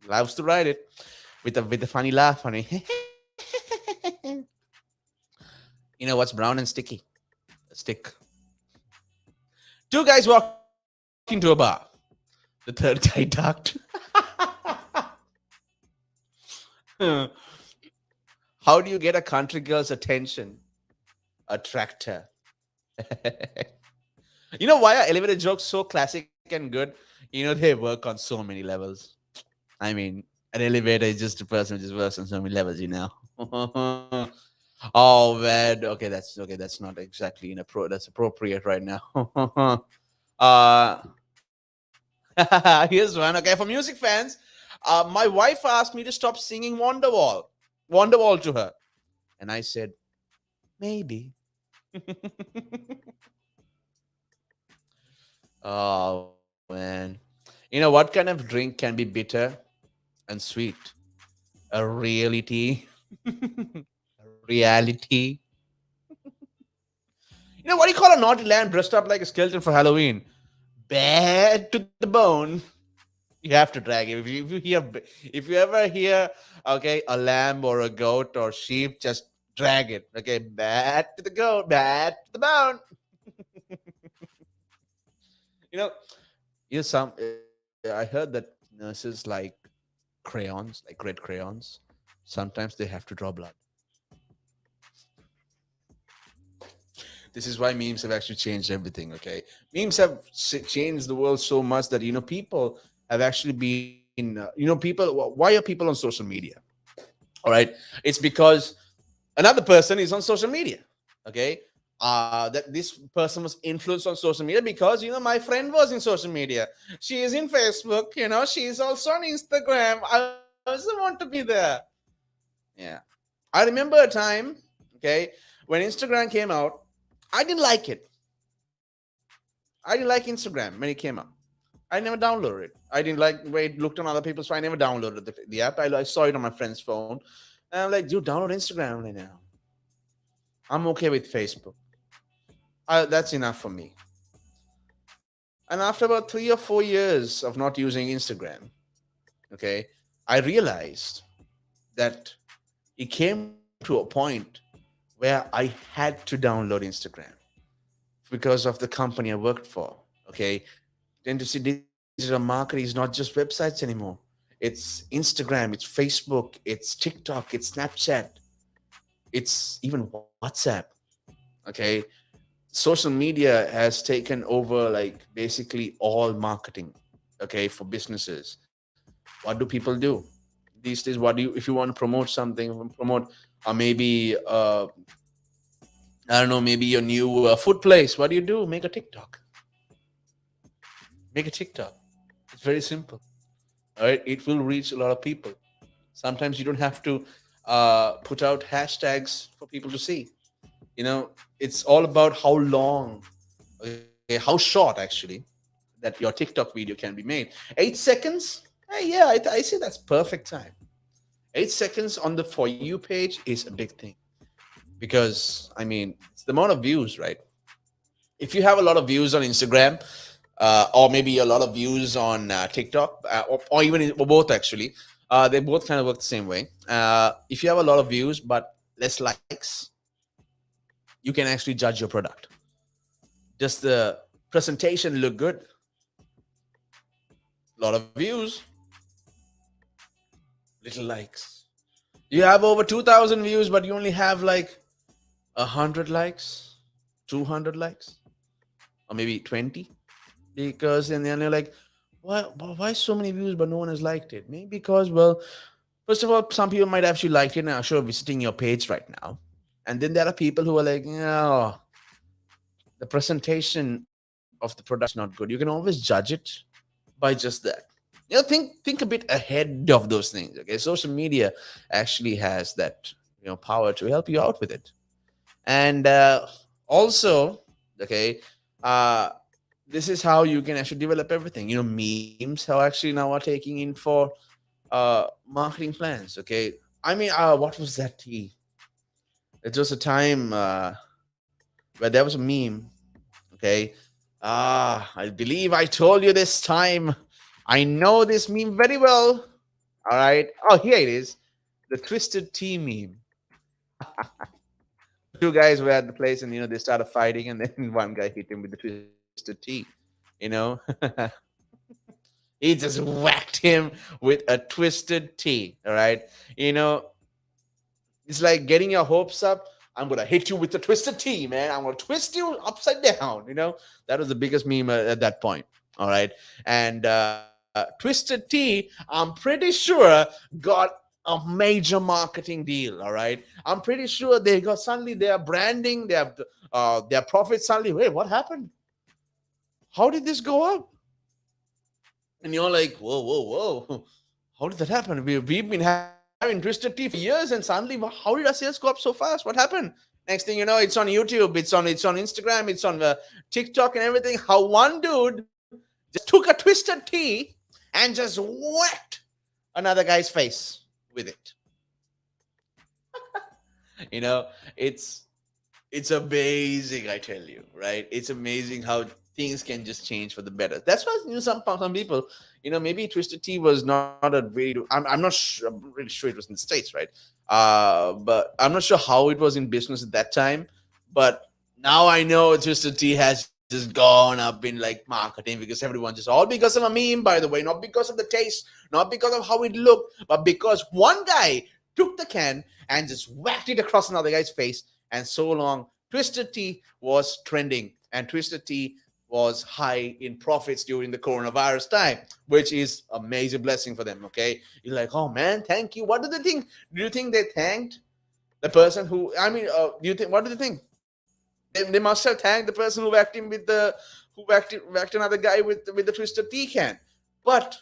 Loves to ride it with a funny laugh, honey. What's brown and sticky? A stick. Two guys walk into a bar. The third guy ducked. How do you get a country girl's attention? A tractor. Why are elevator jokes so classic and good? They work on so many levels. I mean, an elevator is just a person who just works on so many levels. Oh man, that's not exactly that's appropriate right now. uh Here's one. Okay, for music fans, my wife asked me to stop singing Wonderwall to her, and I said maybe. Oh man, what kind of drink can be bitter and sweet? A reality. Reality. What do you call a naughty lamb dressed up like a skeleton for Halloween? Bad to the bone. You have to drag it. If you ever hear, okay, a lamb or a goat or sheep, just drag it. Okay, bad to the goat, bad to the bone. you know, some. I heard that nurses like crayons, like red crayons. Sometimes they have to draw blood. This is why memes have actually changed everything. Okay, memes have changed the world so much that people have actually been. Why are people on social media? All right, it's because another person is on social media. Okay, that this person was influenced on social media because my friend was in social media. She is in Facebook. She is also on Instagram. I also want to be there. Yeah, I remember a time. Okay, when Instagram came out, I didn't like it. I didn't like Instagram when it came out. I never downloaded it. I didn't like the way it looked on other people, so I never downloaded the app. I saw it on my friend's phone. And I'm like, dude, download Instagram right now. I'm okay with Facebook. That's enough for me. And after about 3 or 4 years of not using Instagram, okay, I realized that it came to a point where I had to download Instagram because of the company I worked for. Okay, then to see digital marketing is not just websites anymore. It's Instagram, it's Facebook, it's TikTok, it's Snapchat, it's even WhatsApp. Okay, social media has taken over like basically all marketing. Okay, for businesses, what do people do these days? What do you, if you want to promote something, promote maybe I don't know, maybe your new food place? What do? Make a TikTok. Make a TikTok. It's very simple. All right, it will reach a lot of people. Sometimes you don't have to put out hashtags for people to see. It's all about how long, okay, how short actually, that your TikTok video can be made. 8 seconds. Hey, yeah, I see that's perfect time. 8 seconds on the For You page is a big thing because I mean it's the amount of views, right? If you have a lot of views on Instagram, or maybe a lot of views on TikTok, or even or both actually, they both kind of work the same way. If you have a lot of views but less likes, you can actually judge your product. Does the presentation look good? A lot of views, little likes. You have over 2,000 views, but you only have like 100 likes, 200 likes, or maybe 20. Because and then you're like, why so many views but no one has liked it? Maybe because, well, first of all, some people might actually like it and are sure visiting your page right now. And then there are people who are like, the presentation of the product not good, you can always judge it by just that. Think a bit ahead of those things. Okay, social media actually has that power to help you out with it. And also, okay, uh this is how you can actually develop everything. Memes how actually now are taking in for marketing plans. Okay, I mean, what was that tea? It was a time where there was a meme. Okay, I believe I told you this time. I know this meme very well. All right. Oh, here it is. The twisted tea meme. Two guys were at the place, and they started fighting, and then one guy hit him with the twisted tea. You know, he just whacked him with a twisted tea. All right. You know, it's like getting your hopes up. I'm gonna hit you with the twisted tea, man. I'm gonna twist you upside down. That was the biggest meme at that point. All right, and twisted tea, I'm pretty sure got a major marketing deal. All right, I'm pretty sure they got suddenly their branding, their profits suddenly. Wait, what happened? How did this go up? And you're like, whoa, whoa, whoa. How did that happen? We've been having twisted tea for years, and suddenly, how did our sales go up so fast? What happened? Next thing you know, it's on YouTube, it's on Instagram, it's on TikTok and everything. How one dude just took a twisted tea and just whacked another guy's face with it. You know, it's it's amazing, I tell you, right? It's amazing how things can just change for the better. That's why some people, maybe twisted tea was not a way to. I'm not sure. I'm really sure it was in the states, right? But I'm not sure how it was in business at that time. But now I know twisted tea has just gone up in like marketing because everyone just all because of a meme, by the way, not because of the taste, not because of how it looked, but because one guy took the can and just whacked it across another guy's face, and so long twisted tea was trending, and twisted tea was high in profits during the coronavirus time, which is a major blessing for them. Okay, you're like, oh man, thank you. What do they think? Do you think they thanked the person who, do you think, what do they think? They must have thanked the person who whacked him with the whacked another guy with the twisted tea can. But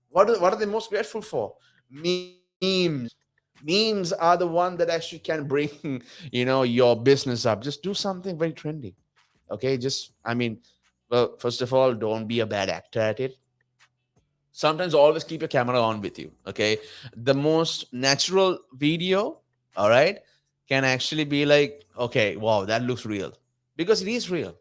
what are they most grateful for? Memes. Memes are the one that actually can bring your business up. Just do something very trendy. Okay, just, well, first of all, don't be a bad actor at it. Sometimes always keep your camera on with you. Okay, the most natural video, all right, can actually be like, okay, wow, that looks real, because it is real.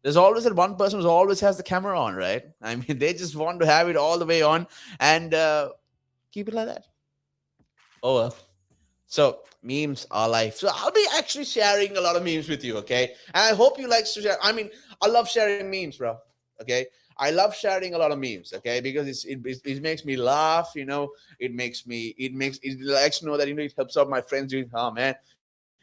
There's always that one person who always has the camera on, right? They just want to have it all the way on, and keep it like that. Oh well. So memes are life. So I'll be actually sharing a lot of memes with you, okay? And I hope you like to share. I love sharing memes, bro. Okay, I love sharing a lot of memes, okay, because it makes me laugh. It lets you know that it helps out my friends. Oh man,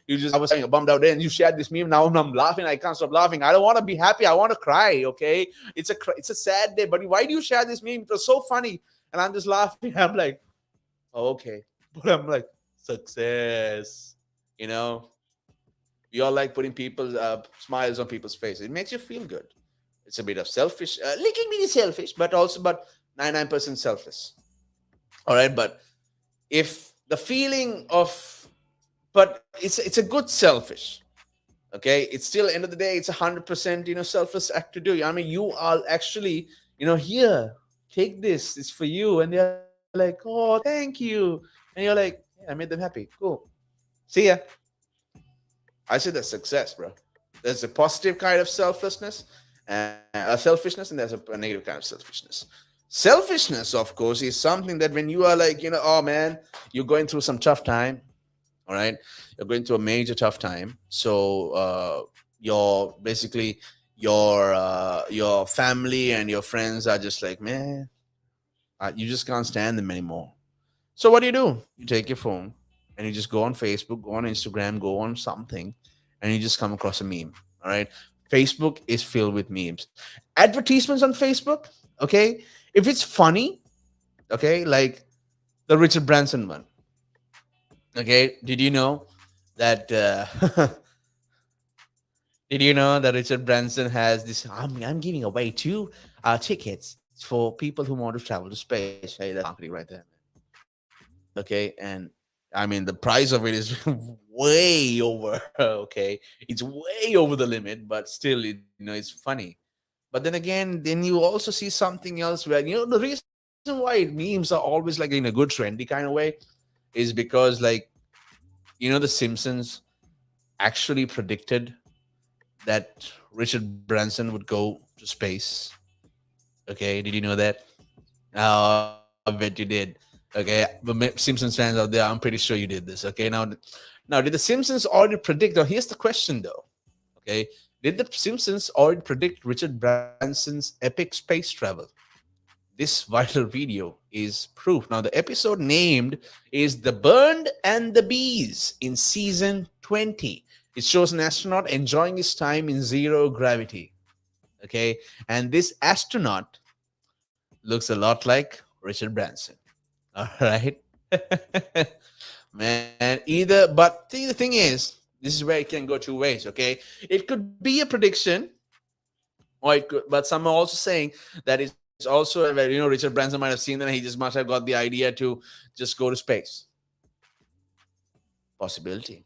I was having a bummed out day and you shared this meme. Now I'm laughing. I can't stop laughing. I don't want to be happy. I want to cry. Okay, it's a sad day, but why do you share this meme? It was so funny, and I'm just laughing. I'm like, oh, okay, but I'm like, success. You know, we all like putting people's smiles on people's face. It makes you feel good. It's a bit of selfish, little bit selfish, but 99% selfless. All right, but if the feeling of, but it's a good selfish. Okay, it's still end of the day, it's 100% selfless act to do. You are actually here, take this. It's for you, and they're like, oh, thank you, and you're like, yeah, I made them happy. Cool. See ya. I say that's success, bro. There's a positive kind of selflessness, a selfishness, and there's a negative kind of selfishness. Selfishness, of course, is something that when you are like, oh man, you're going through some tough time, all right, you're going through a major tough time. So you're basically your family and your friends are just like, man, you just can't stand them anymore. So what do? You take your phone and you just go on Facebook, go on Instagram, go on something, and you just come across a meme. All right. Facebook is filled with memes. Advertisements on Facebook, okay? If it's funny, okay, like the Richard Branson one. Okay, did you know that Did you know that Richard Branson has this? I'm giving away two tickets for people who want to travel to space. Hey, that's marketing right there. Okay, and I mean the price of it is way over. Okay, it's way over the limit, but still, it's funny. But then again, then you also see something else where the reason why memes are always like in a good trendy kind of way is because the Simpsons actually predicted that Richard Branson would go to space. Okay, did you know that? Oh, I bet you did. Okay, but Simpsons fans out there, I'm pretty sure you did this. Okay, now did the Simpsons already predict? Or here's the question though. Okay, did the Simpsons already predict Richard Branson's epic space travel? This vital video is proof. Now, the episode named is The Burned and the Bees in season 20. It shows an astronaut enjoying his time in zero gravity. Okay, and this astronaut looks a lot like Richard Branson. All right. Man, but the thing is, this is where it can go two ways. Okay, it could be a prediction, or it could, but some are also saying that it's also where Richard Branson might have seen that, and he just must have got the idea to just go to space. Possibility.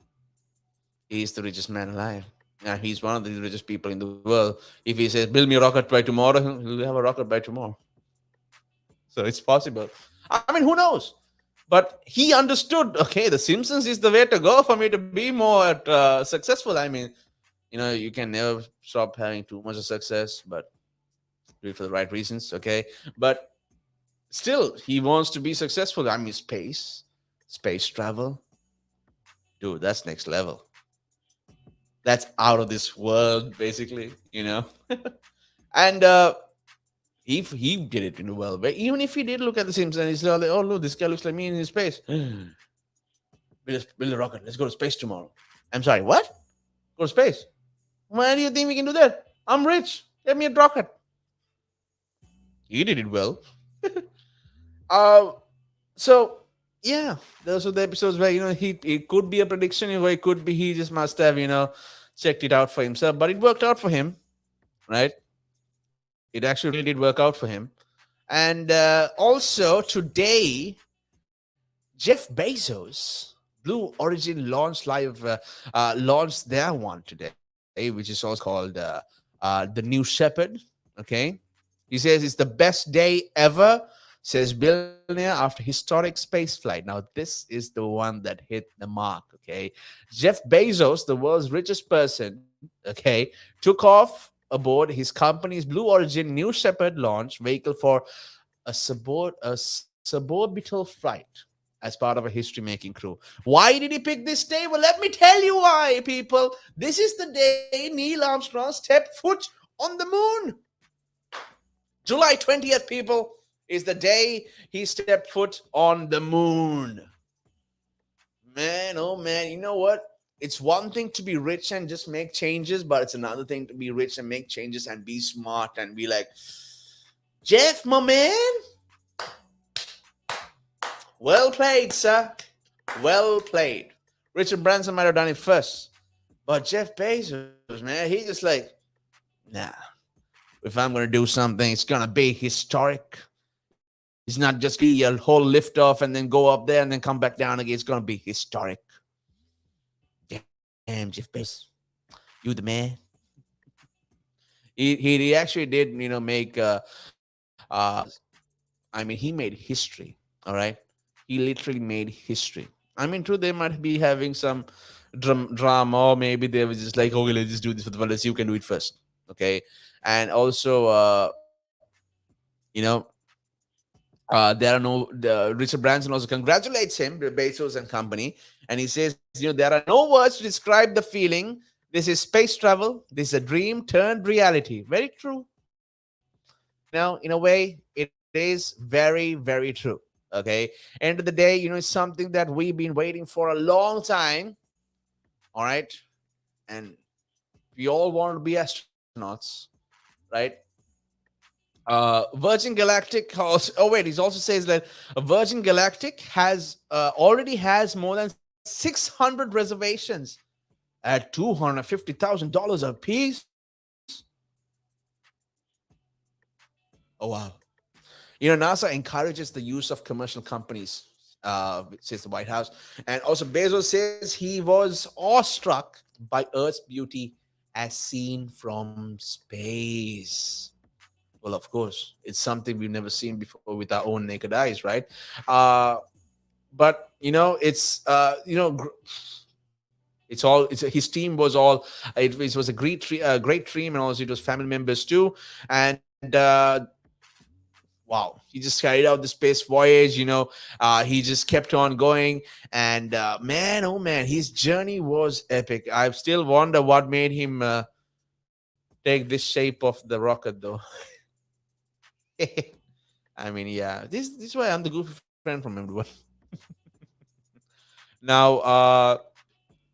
He's the richest man alive. Yeah, he's one of the richest people in the world. If he says, "Build me a rocket by tomorrow," he'll have a rocket by tomorrow. So it's possible. I mean, who knows? But he understood, okay, The Simpsons is the way to go for me to be more successful. I mean, you can never stop having too much of success, but do it for the right reasons, okay? But still, he wants to be successful. I mean, space travel, dude, that's next level. That's out of this world, basically. And he did it in a well way. Even if he did look at The Simpsons, he's like, oh, look, this guy looks like me in space. Build a rocket. Let's go to space tomorrow. I'm sorry, what? Go to space? Why do you think we can do that? I'm rich. Get me a rocket. He did it well. uh, so, yeah, those are the episodes where, it could be a prediction, or it could be he just must have, checked it out for himself. But it worked out for him, right? It actually really did work out for him. And also today, Jeff Bezos, Blue Origin launched their one today, which is also called the New Shepherd. Okay, he says it's the best day ever, says billionaire after historic space flight. Now this is the one that hit the mark. Okay, Jeff Bezos, the world's richest person, okay, took off aboard his company's Blue Origin New Shepard launch vehicle for a suborbital flight as part of a history-making crew. Why did he pick this day? Well, let me tell you why, people. This is the day Neil Armstrong stepped foot on the moon. July 20th, people, is the day he stepped foot on the moon. Man, oh man, you know what? It's one thing to be rich and just make changes, but it's another thing to be rich and make changes and be smart and be like, Jeff, my man, well played, sir. Well played. Richard Branson might have done it first, but Jeff Bezos, man, he just like, nah, if I'm going to do something, it's going to be historic. It's not just be a whole lift off and then go up there and then come back down again. It's going to be historic. Damn, Jeff Bezos, you the man. He actually did, make, he made history, all right? He literally made history. I mean, true, they might be having some drama, or maybe they were just like, okay, let's just do this for the fun. Let's see who can do it first, okay? And also, Richard Branson also congratulates him, Bezos and company, and he says, there are no words to describe the feeling. This is space travel. This is a dream turned reality. Very true. In a way, it is very, very true. Okay. End of the day, it's something that we've been waiting for a long time. All right. And we all want to be astronauts, right? Virgin Galactic also, he also says that Virgin Galactic has already has more than 600 reservations at $250,000 a piece. Oh wow. NASA encourages the use of commercial companies, says the White House. And also, Bezos says he was awestruck by Earth's beauty as seen from space. Well, of course, it's something we've never seen before with our own naked eyes, right? Uh, but his team was all it was a great team, and also it was family members too. And wow, he just carried out the space voyage. He just kept on going. And man, oh man, his journey was epic. I still wonder what made him take this shape of the rocket, though. I mean, yeah, this is why I'm the goofy friend from everyone. Now,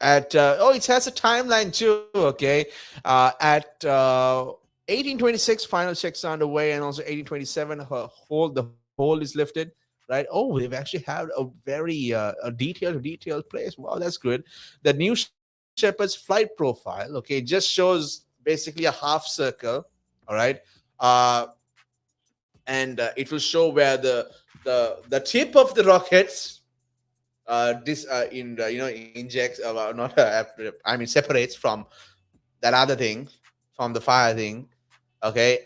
at it has a timeline too. Okay, at 1826, final checks are underway, and also 1827, the hold is lifted. Right? Oh, they've actually had a very a detailed place. Wow, that's good. The New Shepard's flight profile, okay, just shows basically a half circle. All right, uh, and it will show where the tip of the rockets this in injects not I mean separates from that other thing, from the fire thing. Okay,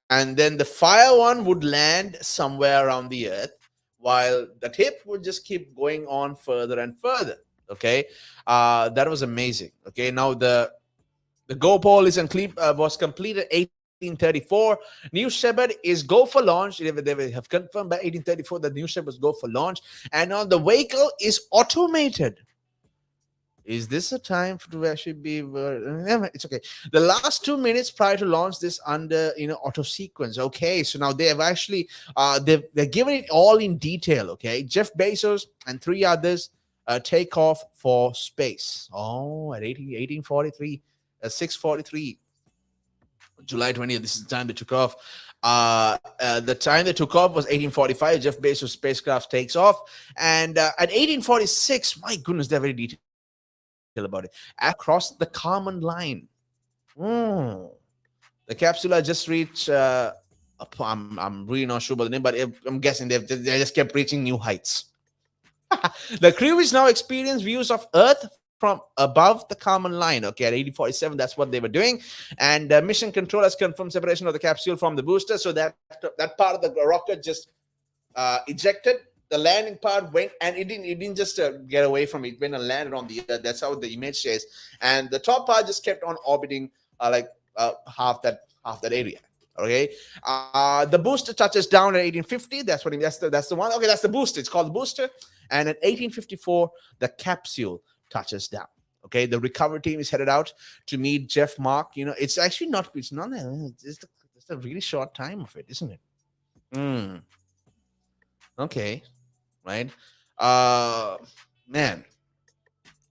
and then the fire one would land somewhere around the earth, while the tip would just keep going on further and further. Okay, that was amazing. Okay, now the go poll was completed 1834. New Shepard is go for launch. They have confirmed by 1834 that New Shepard was go for launch, and now the vehicle is automated. Is this a time to actually be? It's okay. The last 2 minutes prior to launch, this under auto sequence. Okay, so now they have actually they're giving it all in detail. Okay, Jeff Bezos and three others take off for space. Oh, at 1843, 6:43. July 20th. This is the time they took off. The time they took off was 1845. Jeff Bezos' spacecraft takes off, and at 1846, my goodness, they're very detailed about it. Across the Kármán line. Hmm. The capsule just reached. I'm really not sure about the name, but I'm guessing they just kept reaching new heights. The crew is now experiencing views of Earth from above the Kármán line. Okay, at 1847, that's what they were doing. And mission control has confirmed separation of the capsule from the booster, so that part of the rocket just ejected. The landing part went, and it didn't just get away from it. It went and landed on the earth. That's how the image says. And the top part just kept on orbiting half that area. Okay, the booster touches down at 1850. That's the one. Okay, that's the booster. It's called the booster. And at 1854, the capsule touches down. Okay, the recovery team is headed out to meet Jeff Mark. It's actually not. It's not. It's a really short time of it, isn't it? Okay, right. Man,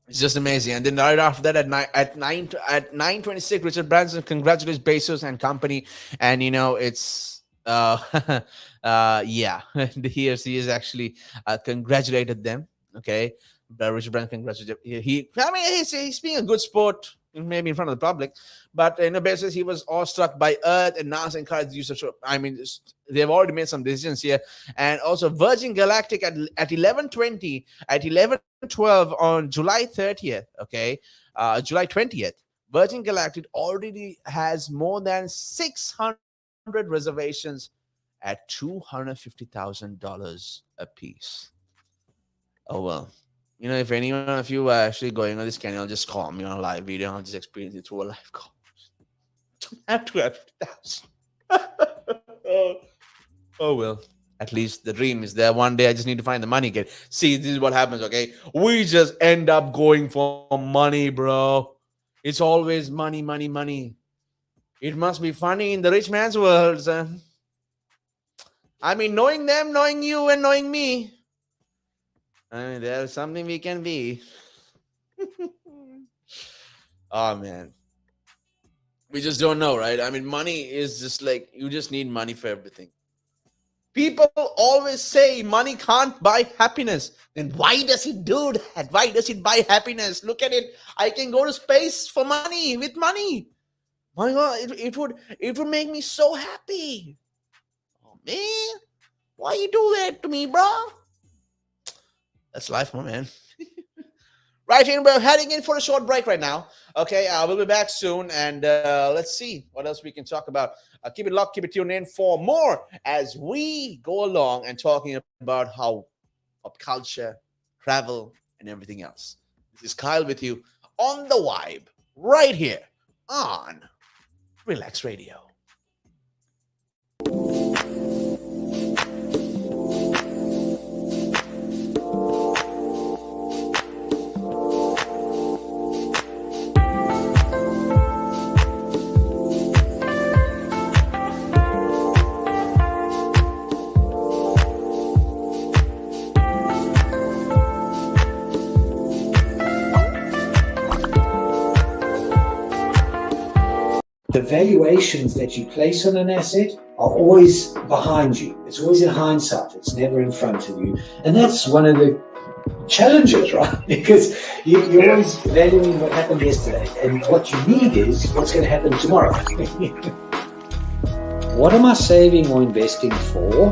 it's just amazing. And then right after that, at 9:26, Richard Branson congratulates Bezos and company, and it's yeah, he is actually congratulated them. Okay, but Richard Branson congratulated I mean, he's being a good sport, maybe in front of the public, but Bezos, he was awestruck by Earth, and NASA encouraged the use of. I mean, they've already made some decisions here, and also Virgin Galactic at 11:20 at 11:12 on July 30th. Okay, July 20th, Virgin Galactic already has more than 600 reservations at $250,000 a piece. Oh well. If anyone of you are actually going on this channel, just call me on a live video. I'll just experience it through a live call. Don't have to have 50,000. Oh well. At least the dream is there. One day I just need to find the money again. See, this is what happens, okay? We just end up going for money, bro. It's always money, money, money. It must be funny in the rich man's world, son. I mean, knowing them, knowing you, and knowing me. I mean, there's something we can be. Oh, man. We just don't know, right? I mean, money is just like, you just need money for everything. People always say money can't buy happiness. Then why does it do that? Why does it buy happiness? Look at it. I can go to space for money, with money. My God, it would make me so happy. Oh man, why you do that to me, bro? That's life, my man. Right, and we're heading in for a short break right now. Okay, we'll be back soon, and let's see what else we can talk about. Keep it locked, keep it tuned in for more as we go along and talking about how pop culture, travel, and everything else. This is Kyle with you on the Vibe, right here on Relax Radio. The valuations that you place on an asset are always behind you. It's always in hindsight. It's never in front of you. And that's one of the challenges, right? Because you're always valuing what happened yesterday. And what you need is what's going to happen tomorrow. What am I saving or investing for?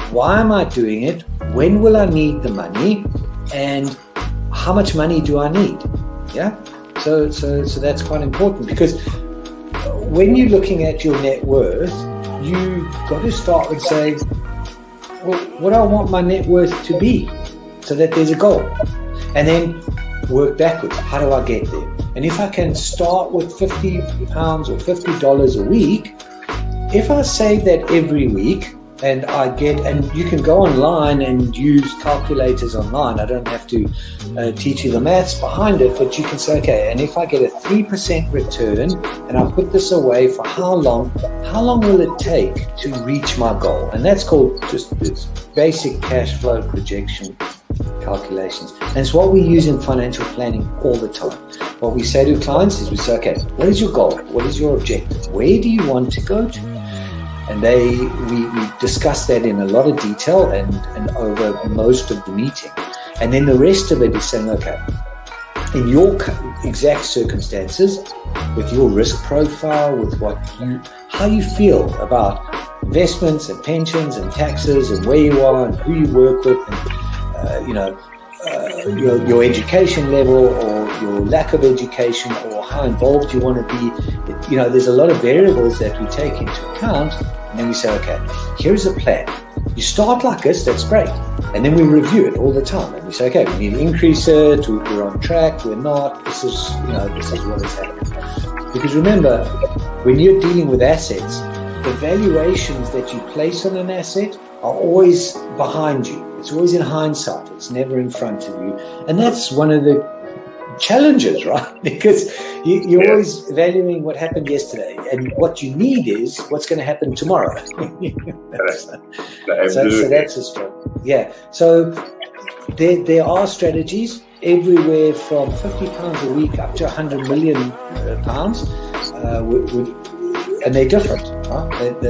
Why am I doing it? When will I need the money? And how much money do I need? Yeah. So that's quite important, because when you're looking at your net worth, you got to start with saying, well, what do I want my net worth to be, so that there's a goal, and then work backwards. How do I get there? And if I can start with £50 or $50 a week, if I save that every week, and you can go online and use calculators online. I don't have to teach you the maths behind it, but you can say, okay, and if I get a 3% return and I put this away for how long will it take to reach my goal? And that's called just this basic cash flow projection calculations. And it's what we use in financial planning all the time. What we say to clients is we say, okay, what is your goal? What is your objective? Where do you want to go to? And we discuss that in a lot of detail and over most of the meeting. And then the rest of it is saying, okay, in your exact circumstances, with your risk profile, with how you feel about investments and pensions and taxes and where you are and who you work with, and your education level or your lack of education or how involved you want to be. There's a lot of variables that we take into account, and then we say, okay, here's a plan. You start like this, that's great. And then we review it all the time. And we say, okay, we need to increase it, we're on track, we're not, this is what is happening. Because remember, when you're dealing with assets, the valuations that you place on an asset are always behind you. It's always in hindsight. It's never in front of you. And that's one of the challenges, right? Because you're always valuing what happened yesterday. And what you need is what's going to happen tomorrow. So that's a struggle. Yeah. So there are strategies everywhere from £50 a week up to £100 million, and they're different, right?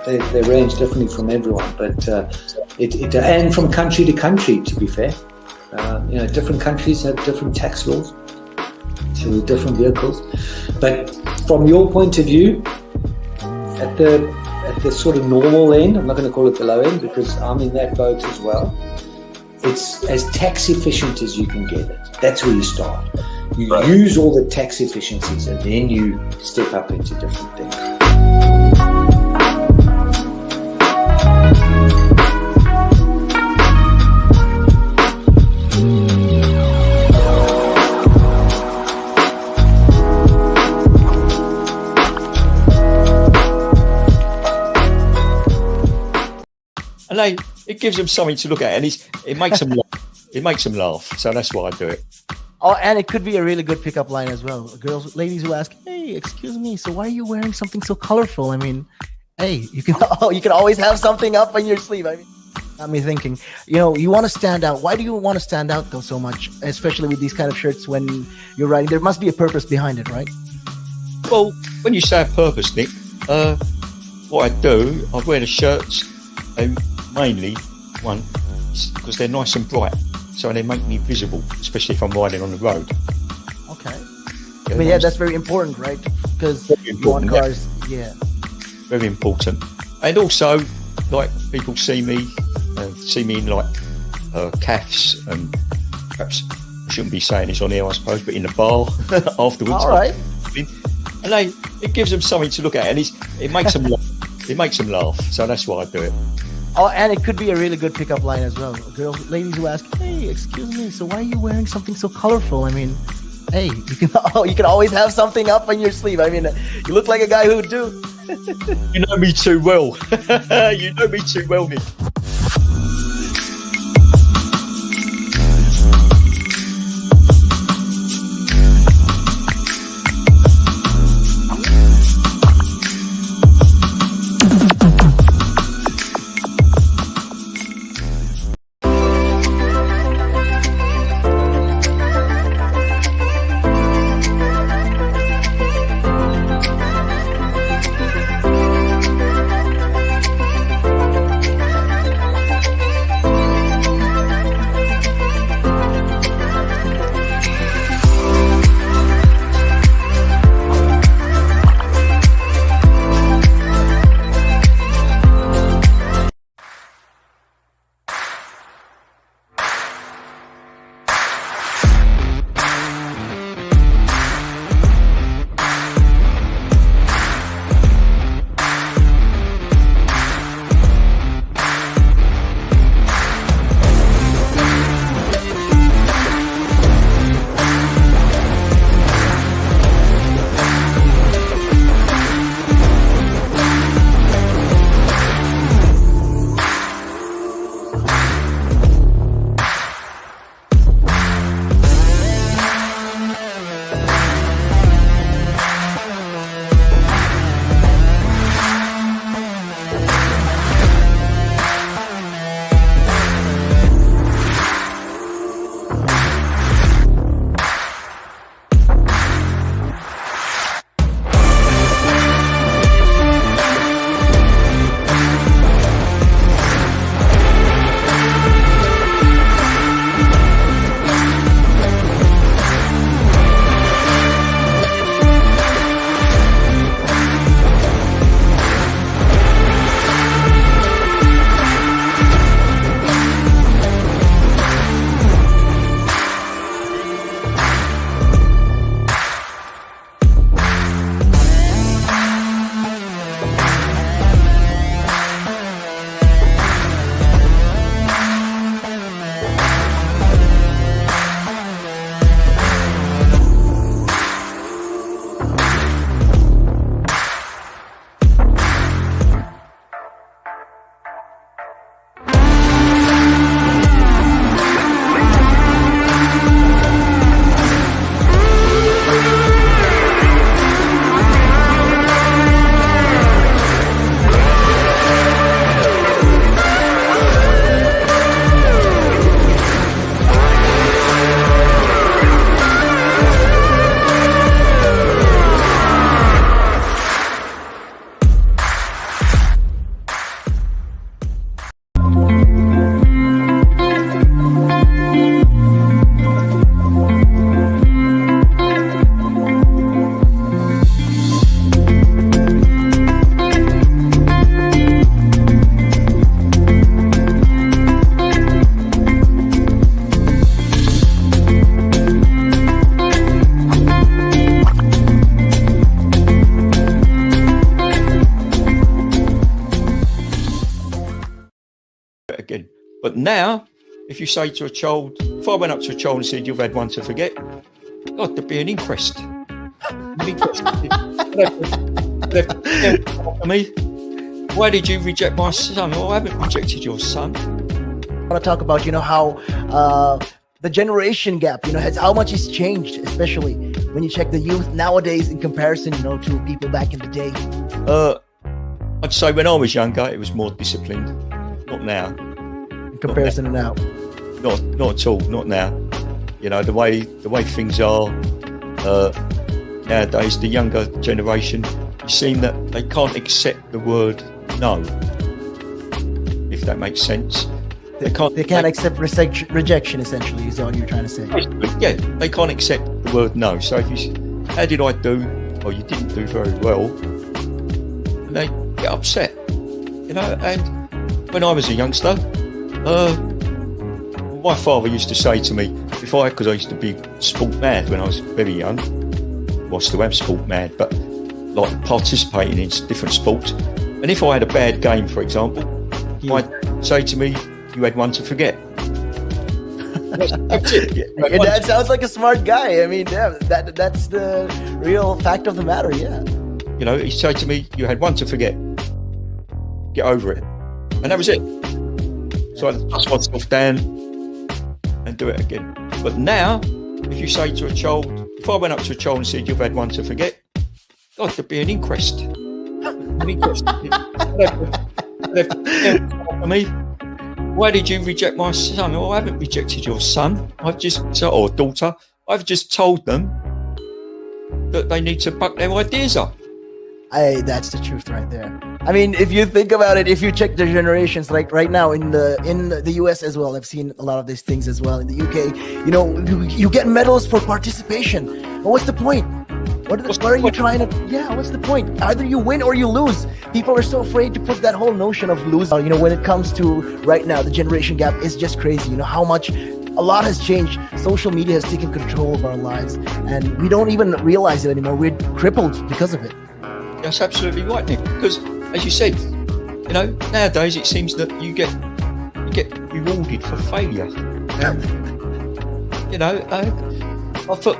They range differently from everyone, but and from country to country, to be fair. Different countries have different tax laws, so different vehicles. But from your point of view, at the sort of normal end, I'm not going to call it the low end because I'm in that boat as well. It's as tax efficient as you can get it. That's where you start. You use all the tax efficiencies, and then you step up into different things. And it gives them something to look at, and it makes them laugh. It makes them laugh. So that's why I do it. Oh, and it could be a really good pickup line as well. Ladies will ask, "Hey, excuse me, so why are you wearing something so colorful?" I mean, hey, you can always have something up on your sleeve. I mean, got me thinking. You want to stand out. Why do you want to stand out though so much, especially with these kind of shirts when you're riding? There must be a purpose behind it, right? Well, when you say a purpose, Nick, what I do, I wear the shirts Mainly, one, because they're nice and bright, so they make me visible, especially if I'm riding on the road. Okay. Yeah, I mean, yeah, that's very important, right? Because you want cars, yeah. Very important. And also, like, people see me in like calves, and perhaps I shouldn't be saying this on here, I suppose, but in the bar afterwards. All right. And it gives them something to look at, and it makes them laugh. It makes them laugh, so that's why I do it. Oh, and it could be a really good pickup line as well. Ladies who ask, "Hey, excuse me, so why are you wearing something so colorful?" I mean, hey, you can always have something up on your sleeve. I mean, you look like a guy who would do. You know me too well. You know me too well, Nick. Again. But now, if you say to a child, if I went up to a child and said, "You've had one to forget," God, there'd be an inquest. Me, why did you reject my son? Oh, I haven't rejected your son. I want to talk about, how the generation gap, has how much it's changed, especially when you check the youth nowadays in comparison, to people back in the day. I'd say when I was younger, it was more disciplined. Not now. In comparison to now. Not at all. Not now. The way things are nowadays, the younger generation, you seem that they can't accept the word no. if that makes sense. They can't accept rejection. Essentially, is all you're trying to say. Yeah, they can't accept the word no. So if you, how did I do? Or you didn't do very well, and they get upset, you know. And when I was a youngster, my father used to say to me, because I used to be sport mad when I was very young. Well, I still am sport mad, but like participating in different sports. And if I had a bad game, for example, he might say to me, "You had one to forget." That's it. Your dad sounds like a smart guy. I mean, yeah, that's the real fact of the matter. Yeah. You know, he'd say to me, "You had one to forget. Get over it," and that was it. So I dust myself down and do it again. But now, if you say to a child, if I went up to a child and said, "You've had one to forget," God, there'd be an inquest. An inquest. Me. Why did you reject my son? Oh, I haven't rejected your son. Or daughter. I've just told them that they need to buck their ideas up. That's the truth right there. I mean, if you think about it, if you check the generations, like right now in the US as well, I've seen a lot of these things as well. In the UK, you get medals for participation. But what's the point? What are you trying to? Yeah, what's the point? Either you win or you lose. People are so afraid to put that whole notion of losing. When it comes to right now, the generation gap is just crazy. You know how much. A lot has changed. Social media has taken control of our lives, and we don't even realize it anymore. We're crippled because of it. That's absolutely right, Nick. Because, as you said, nowadays it seems that you get rewarded for failure.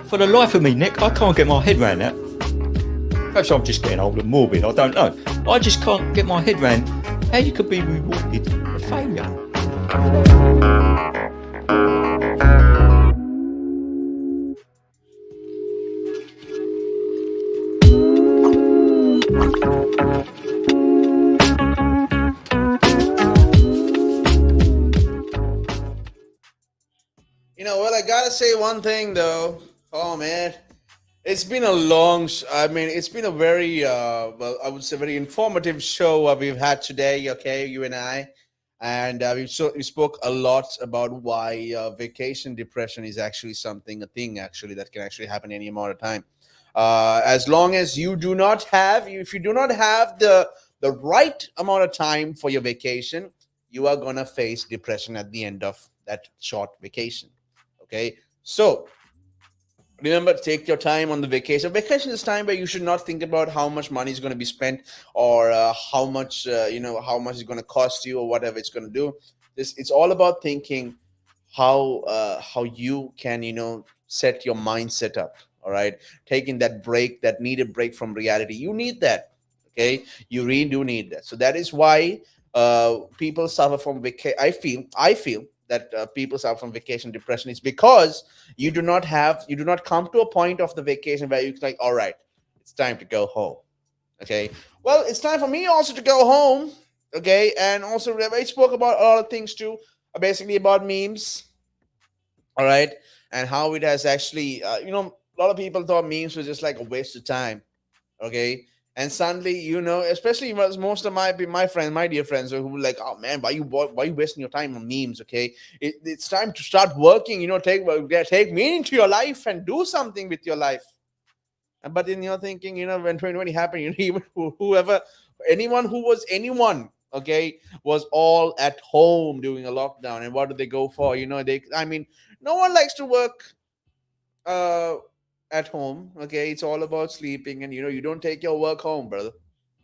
For the life of me, Nick, I can't get my head around that. Perhaps I'm just getting old and morbid. I don't know. I just can't get my head around how you could be rewarded for failure. Well, I gotta say one thing though. Oh man, it's been it's been a very, I would say, very informative show we've had today. Okay, you and I, and we spoke a lot about why vacation depression is actually a thing actually that can actually happen any amount of time. As long as if you do not have the right amount of time for your vacation, you are gonna face depression at the end of that short vacation. Okay, so remember, take your time on the vacation. Vacation is time where you should not think about how much money is going to be spent, or how much it's going to cost you, or whatever it's going to do. It's all about thinking how you can set your mindset up. All right, taking that break, that needed break from reality. You need that. Okay, you really do need that. So that is why people suffer from vacation. I feel that people suffer from vacation depression is because you do not come to a point of the vacation where you're like, all right, it's time to go home. Okay, well, it's time for me also to go home. Okay, and also I spoke about a lot of things too, basically about memes. All right, and how it has actually a lot of people thought memes was just like a waste of time. Okay, and suddenly especially most of my friends, my dear friends, who were like, oh man, why you wasting your time on memes? Okay, it's time to start working. Take meaning to your life and do something with your life. But then you're thinking, when 2020 happened, even anyone, okay, was all at home during a lockdown. And what do they go for? No one likes to work at home. Okay, it's all about sleeping, and you don't take your work home, brother.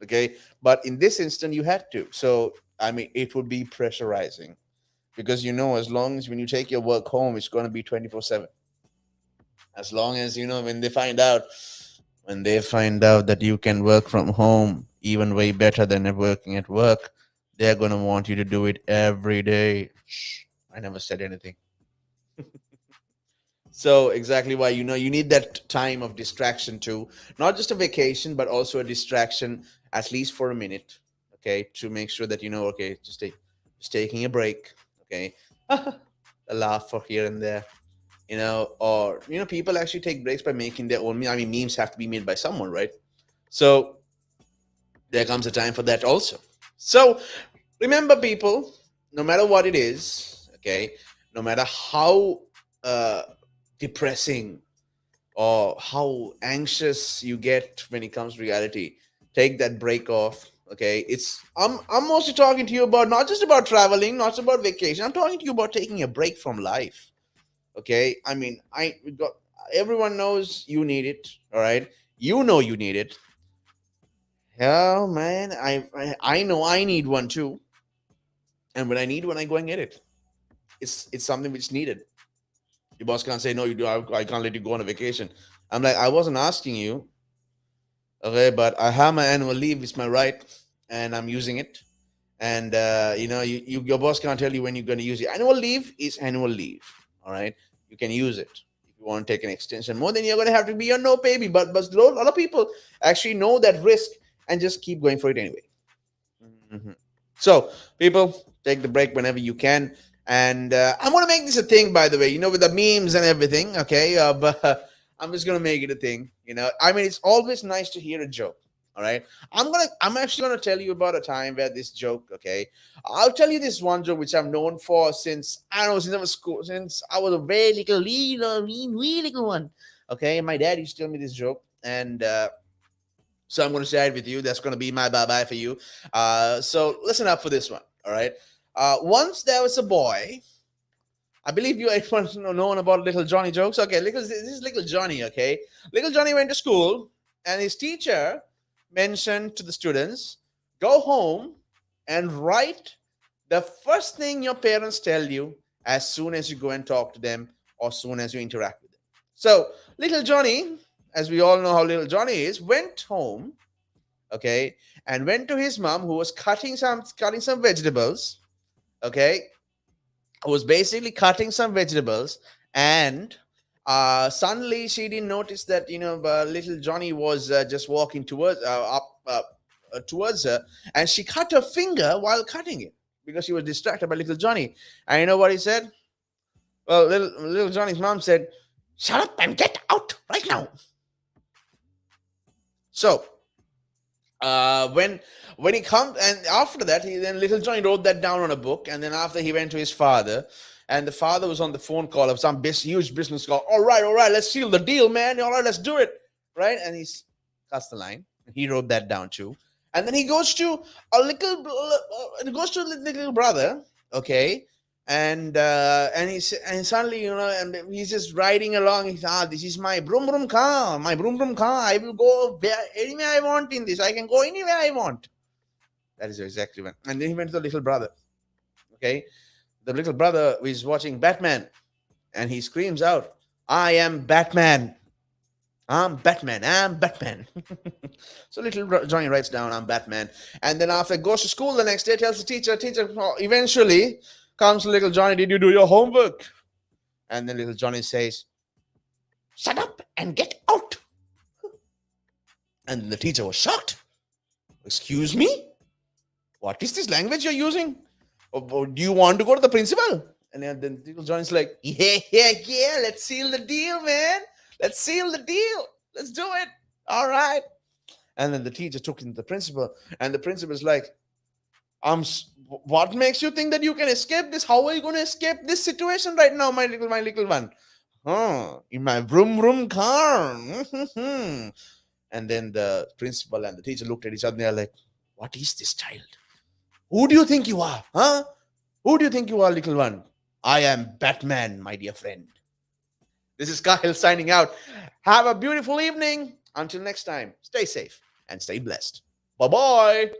Okay, but in this instant you had to. So it would be pressurizing, because as long as when you take your work home, it's going to be 24/7. As long as when they find out that you can work from home even way better than working at work, they're going to want you to do it every day. Shh, I never said anything. So exactly why you need that time of distraction too, not just a vacation, but also a distraction, at least for a minute. Okay, to make sure that okay, just taking a break. Okay, a laugh for here and there. Or people actually take breaks by making their own. Memes have to be made by someone, right? So there comes a time for that also. So Remember, people, no matter what it is, okay, no matter how uh, depressing or how anxious you get when it comes to reality, take that break off. Okay, I'm mostly talking to you about not just about traveling, not just about vacation. I'm talking to you about taking a break from life. Okay, I mean, I we got everyone knows you need it. All right, you know you need it. Yeah, man, I know I need one too. And when I need one, I go and get it. It's something which is needed. Your boss can't say no. You do. I can't let you go on a vacation. I'm like, I wasn't asking you. Okay, but I have my annual leave. It's my right, and I'm using it. And your boss can't tell you when you're going to use it. Annual leave is annual leave. All right, you can use it if you want to take an extension more. Then you're going to have to be on no pay. But a lot of people actually know that risk and just keep going for it anyway. Mhm. So, people, take the break whenever you can. And I want to make this a thing, by the way, with the memes and everything. Okay. But I'm just going to make it a thing. I mean, it's always nice to hear a joke. All right. I'm actually going to tell you about a time where this joke, okay. I'll tell you this one joke which I'm known for since, I don't know, since I was school, since I was a very wee little one. Okay. My dad used to tell me this joke. And, so I'm going to share it with you. That's going to be my bye-bye for you. So listen up for this one. All right. Once there was a boy. I believe you everyone known about little Johnny jokes. Okay, this is little Johnny. Okay, little Johnny went to school, and his teacher mentioned to the students, "Go home and write the first thing your parents tell you as soon as you go and talk to them or soon as you interact with them." So little Johnny, as we all know how little Johnny is, went home, okay, and went to his mom who was cutting some vegetables, okay, who was basically cutting some vegetables, and suddenly she didn't notice that little Johnny was just walking towards her, and she cut her finger while cutting it because she was distracted by little Johnny. And you know what he said? Well, little Johnny's mom said, "Shut up and get out right now." So when he comes, and after that, then little Johnny wrote that down on a book, and then after he went to his father, and the father was on the phone call of some huge business call. All right, let's seal the deal, man. All right, let's do it, right? And he's cuts the line. He wrote that down too, and then he goes to a little brother, okay, and suddenly and he's just riding along. He's this is my broom car, I will go anywhere I want in this. I can go anywhere I want. That is exactly when. And then he went to the little brother. Okay, the little brother is watching Batman, and he screams out, "I am Batman. I'm Batman. I'm Batman." So little Johnny writes down, "I'm Batman," and then after goes to school the next day, tells the teacher. Teacher eventually comes to little Johnny. "Did you do your homework?" And then little Johnny says, "Shut up and get out." And the teacher was shocked. "Excuse me? What is this language you're using? Or do you want to go to the principal?" And then little Johnny's like, "Yeah. Let's seal the deal, man. Let's seal the deal. Let's do it. All right." And then the teacher took him to the principal, and the principal's like, "What makes you think that you can escape this? How are you going to escape this situation right now, my little one?" In my vroom car." And then the principal and the teacher looked at each other and they're like, "What is this child? Who do you think you are? Huh? Who do you think you are, little one?" "I am Batman, my dear friend." This is Kyle signing out. Have a beautiful evening. Until next time, stay safe and stay blessed. Bye-bye.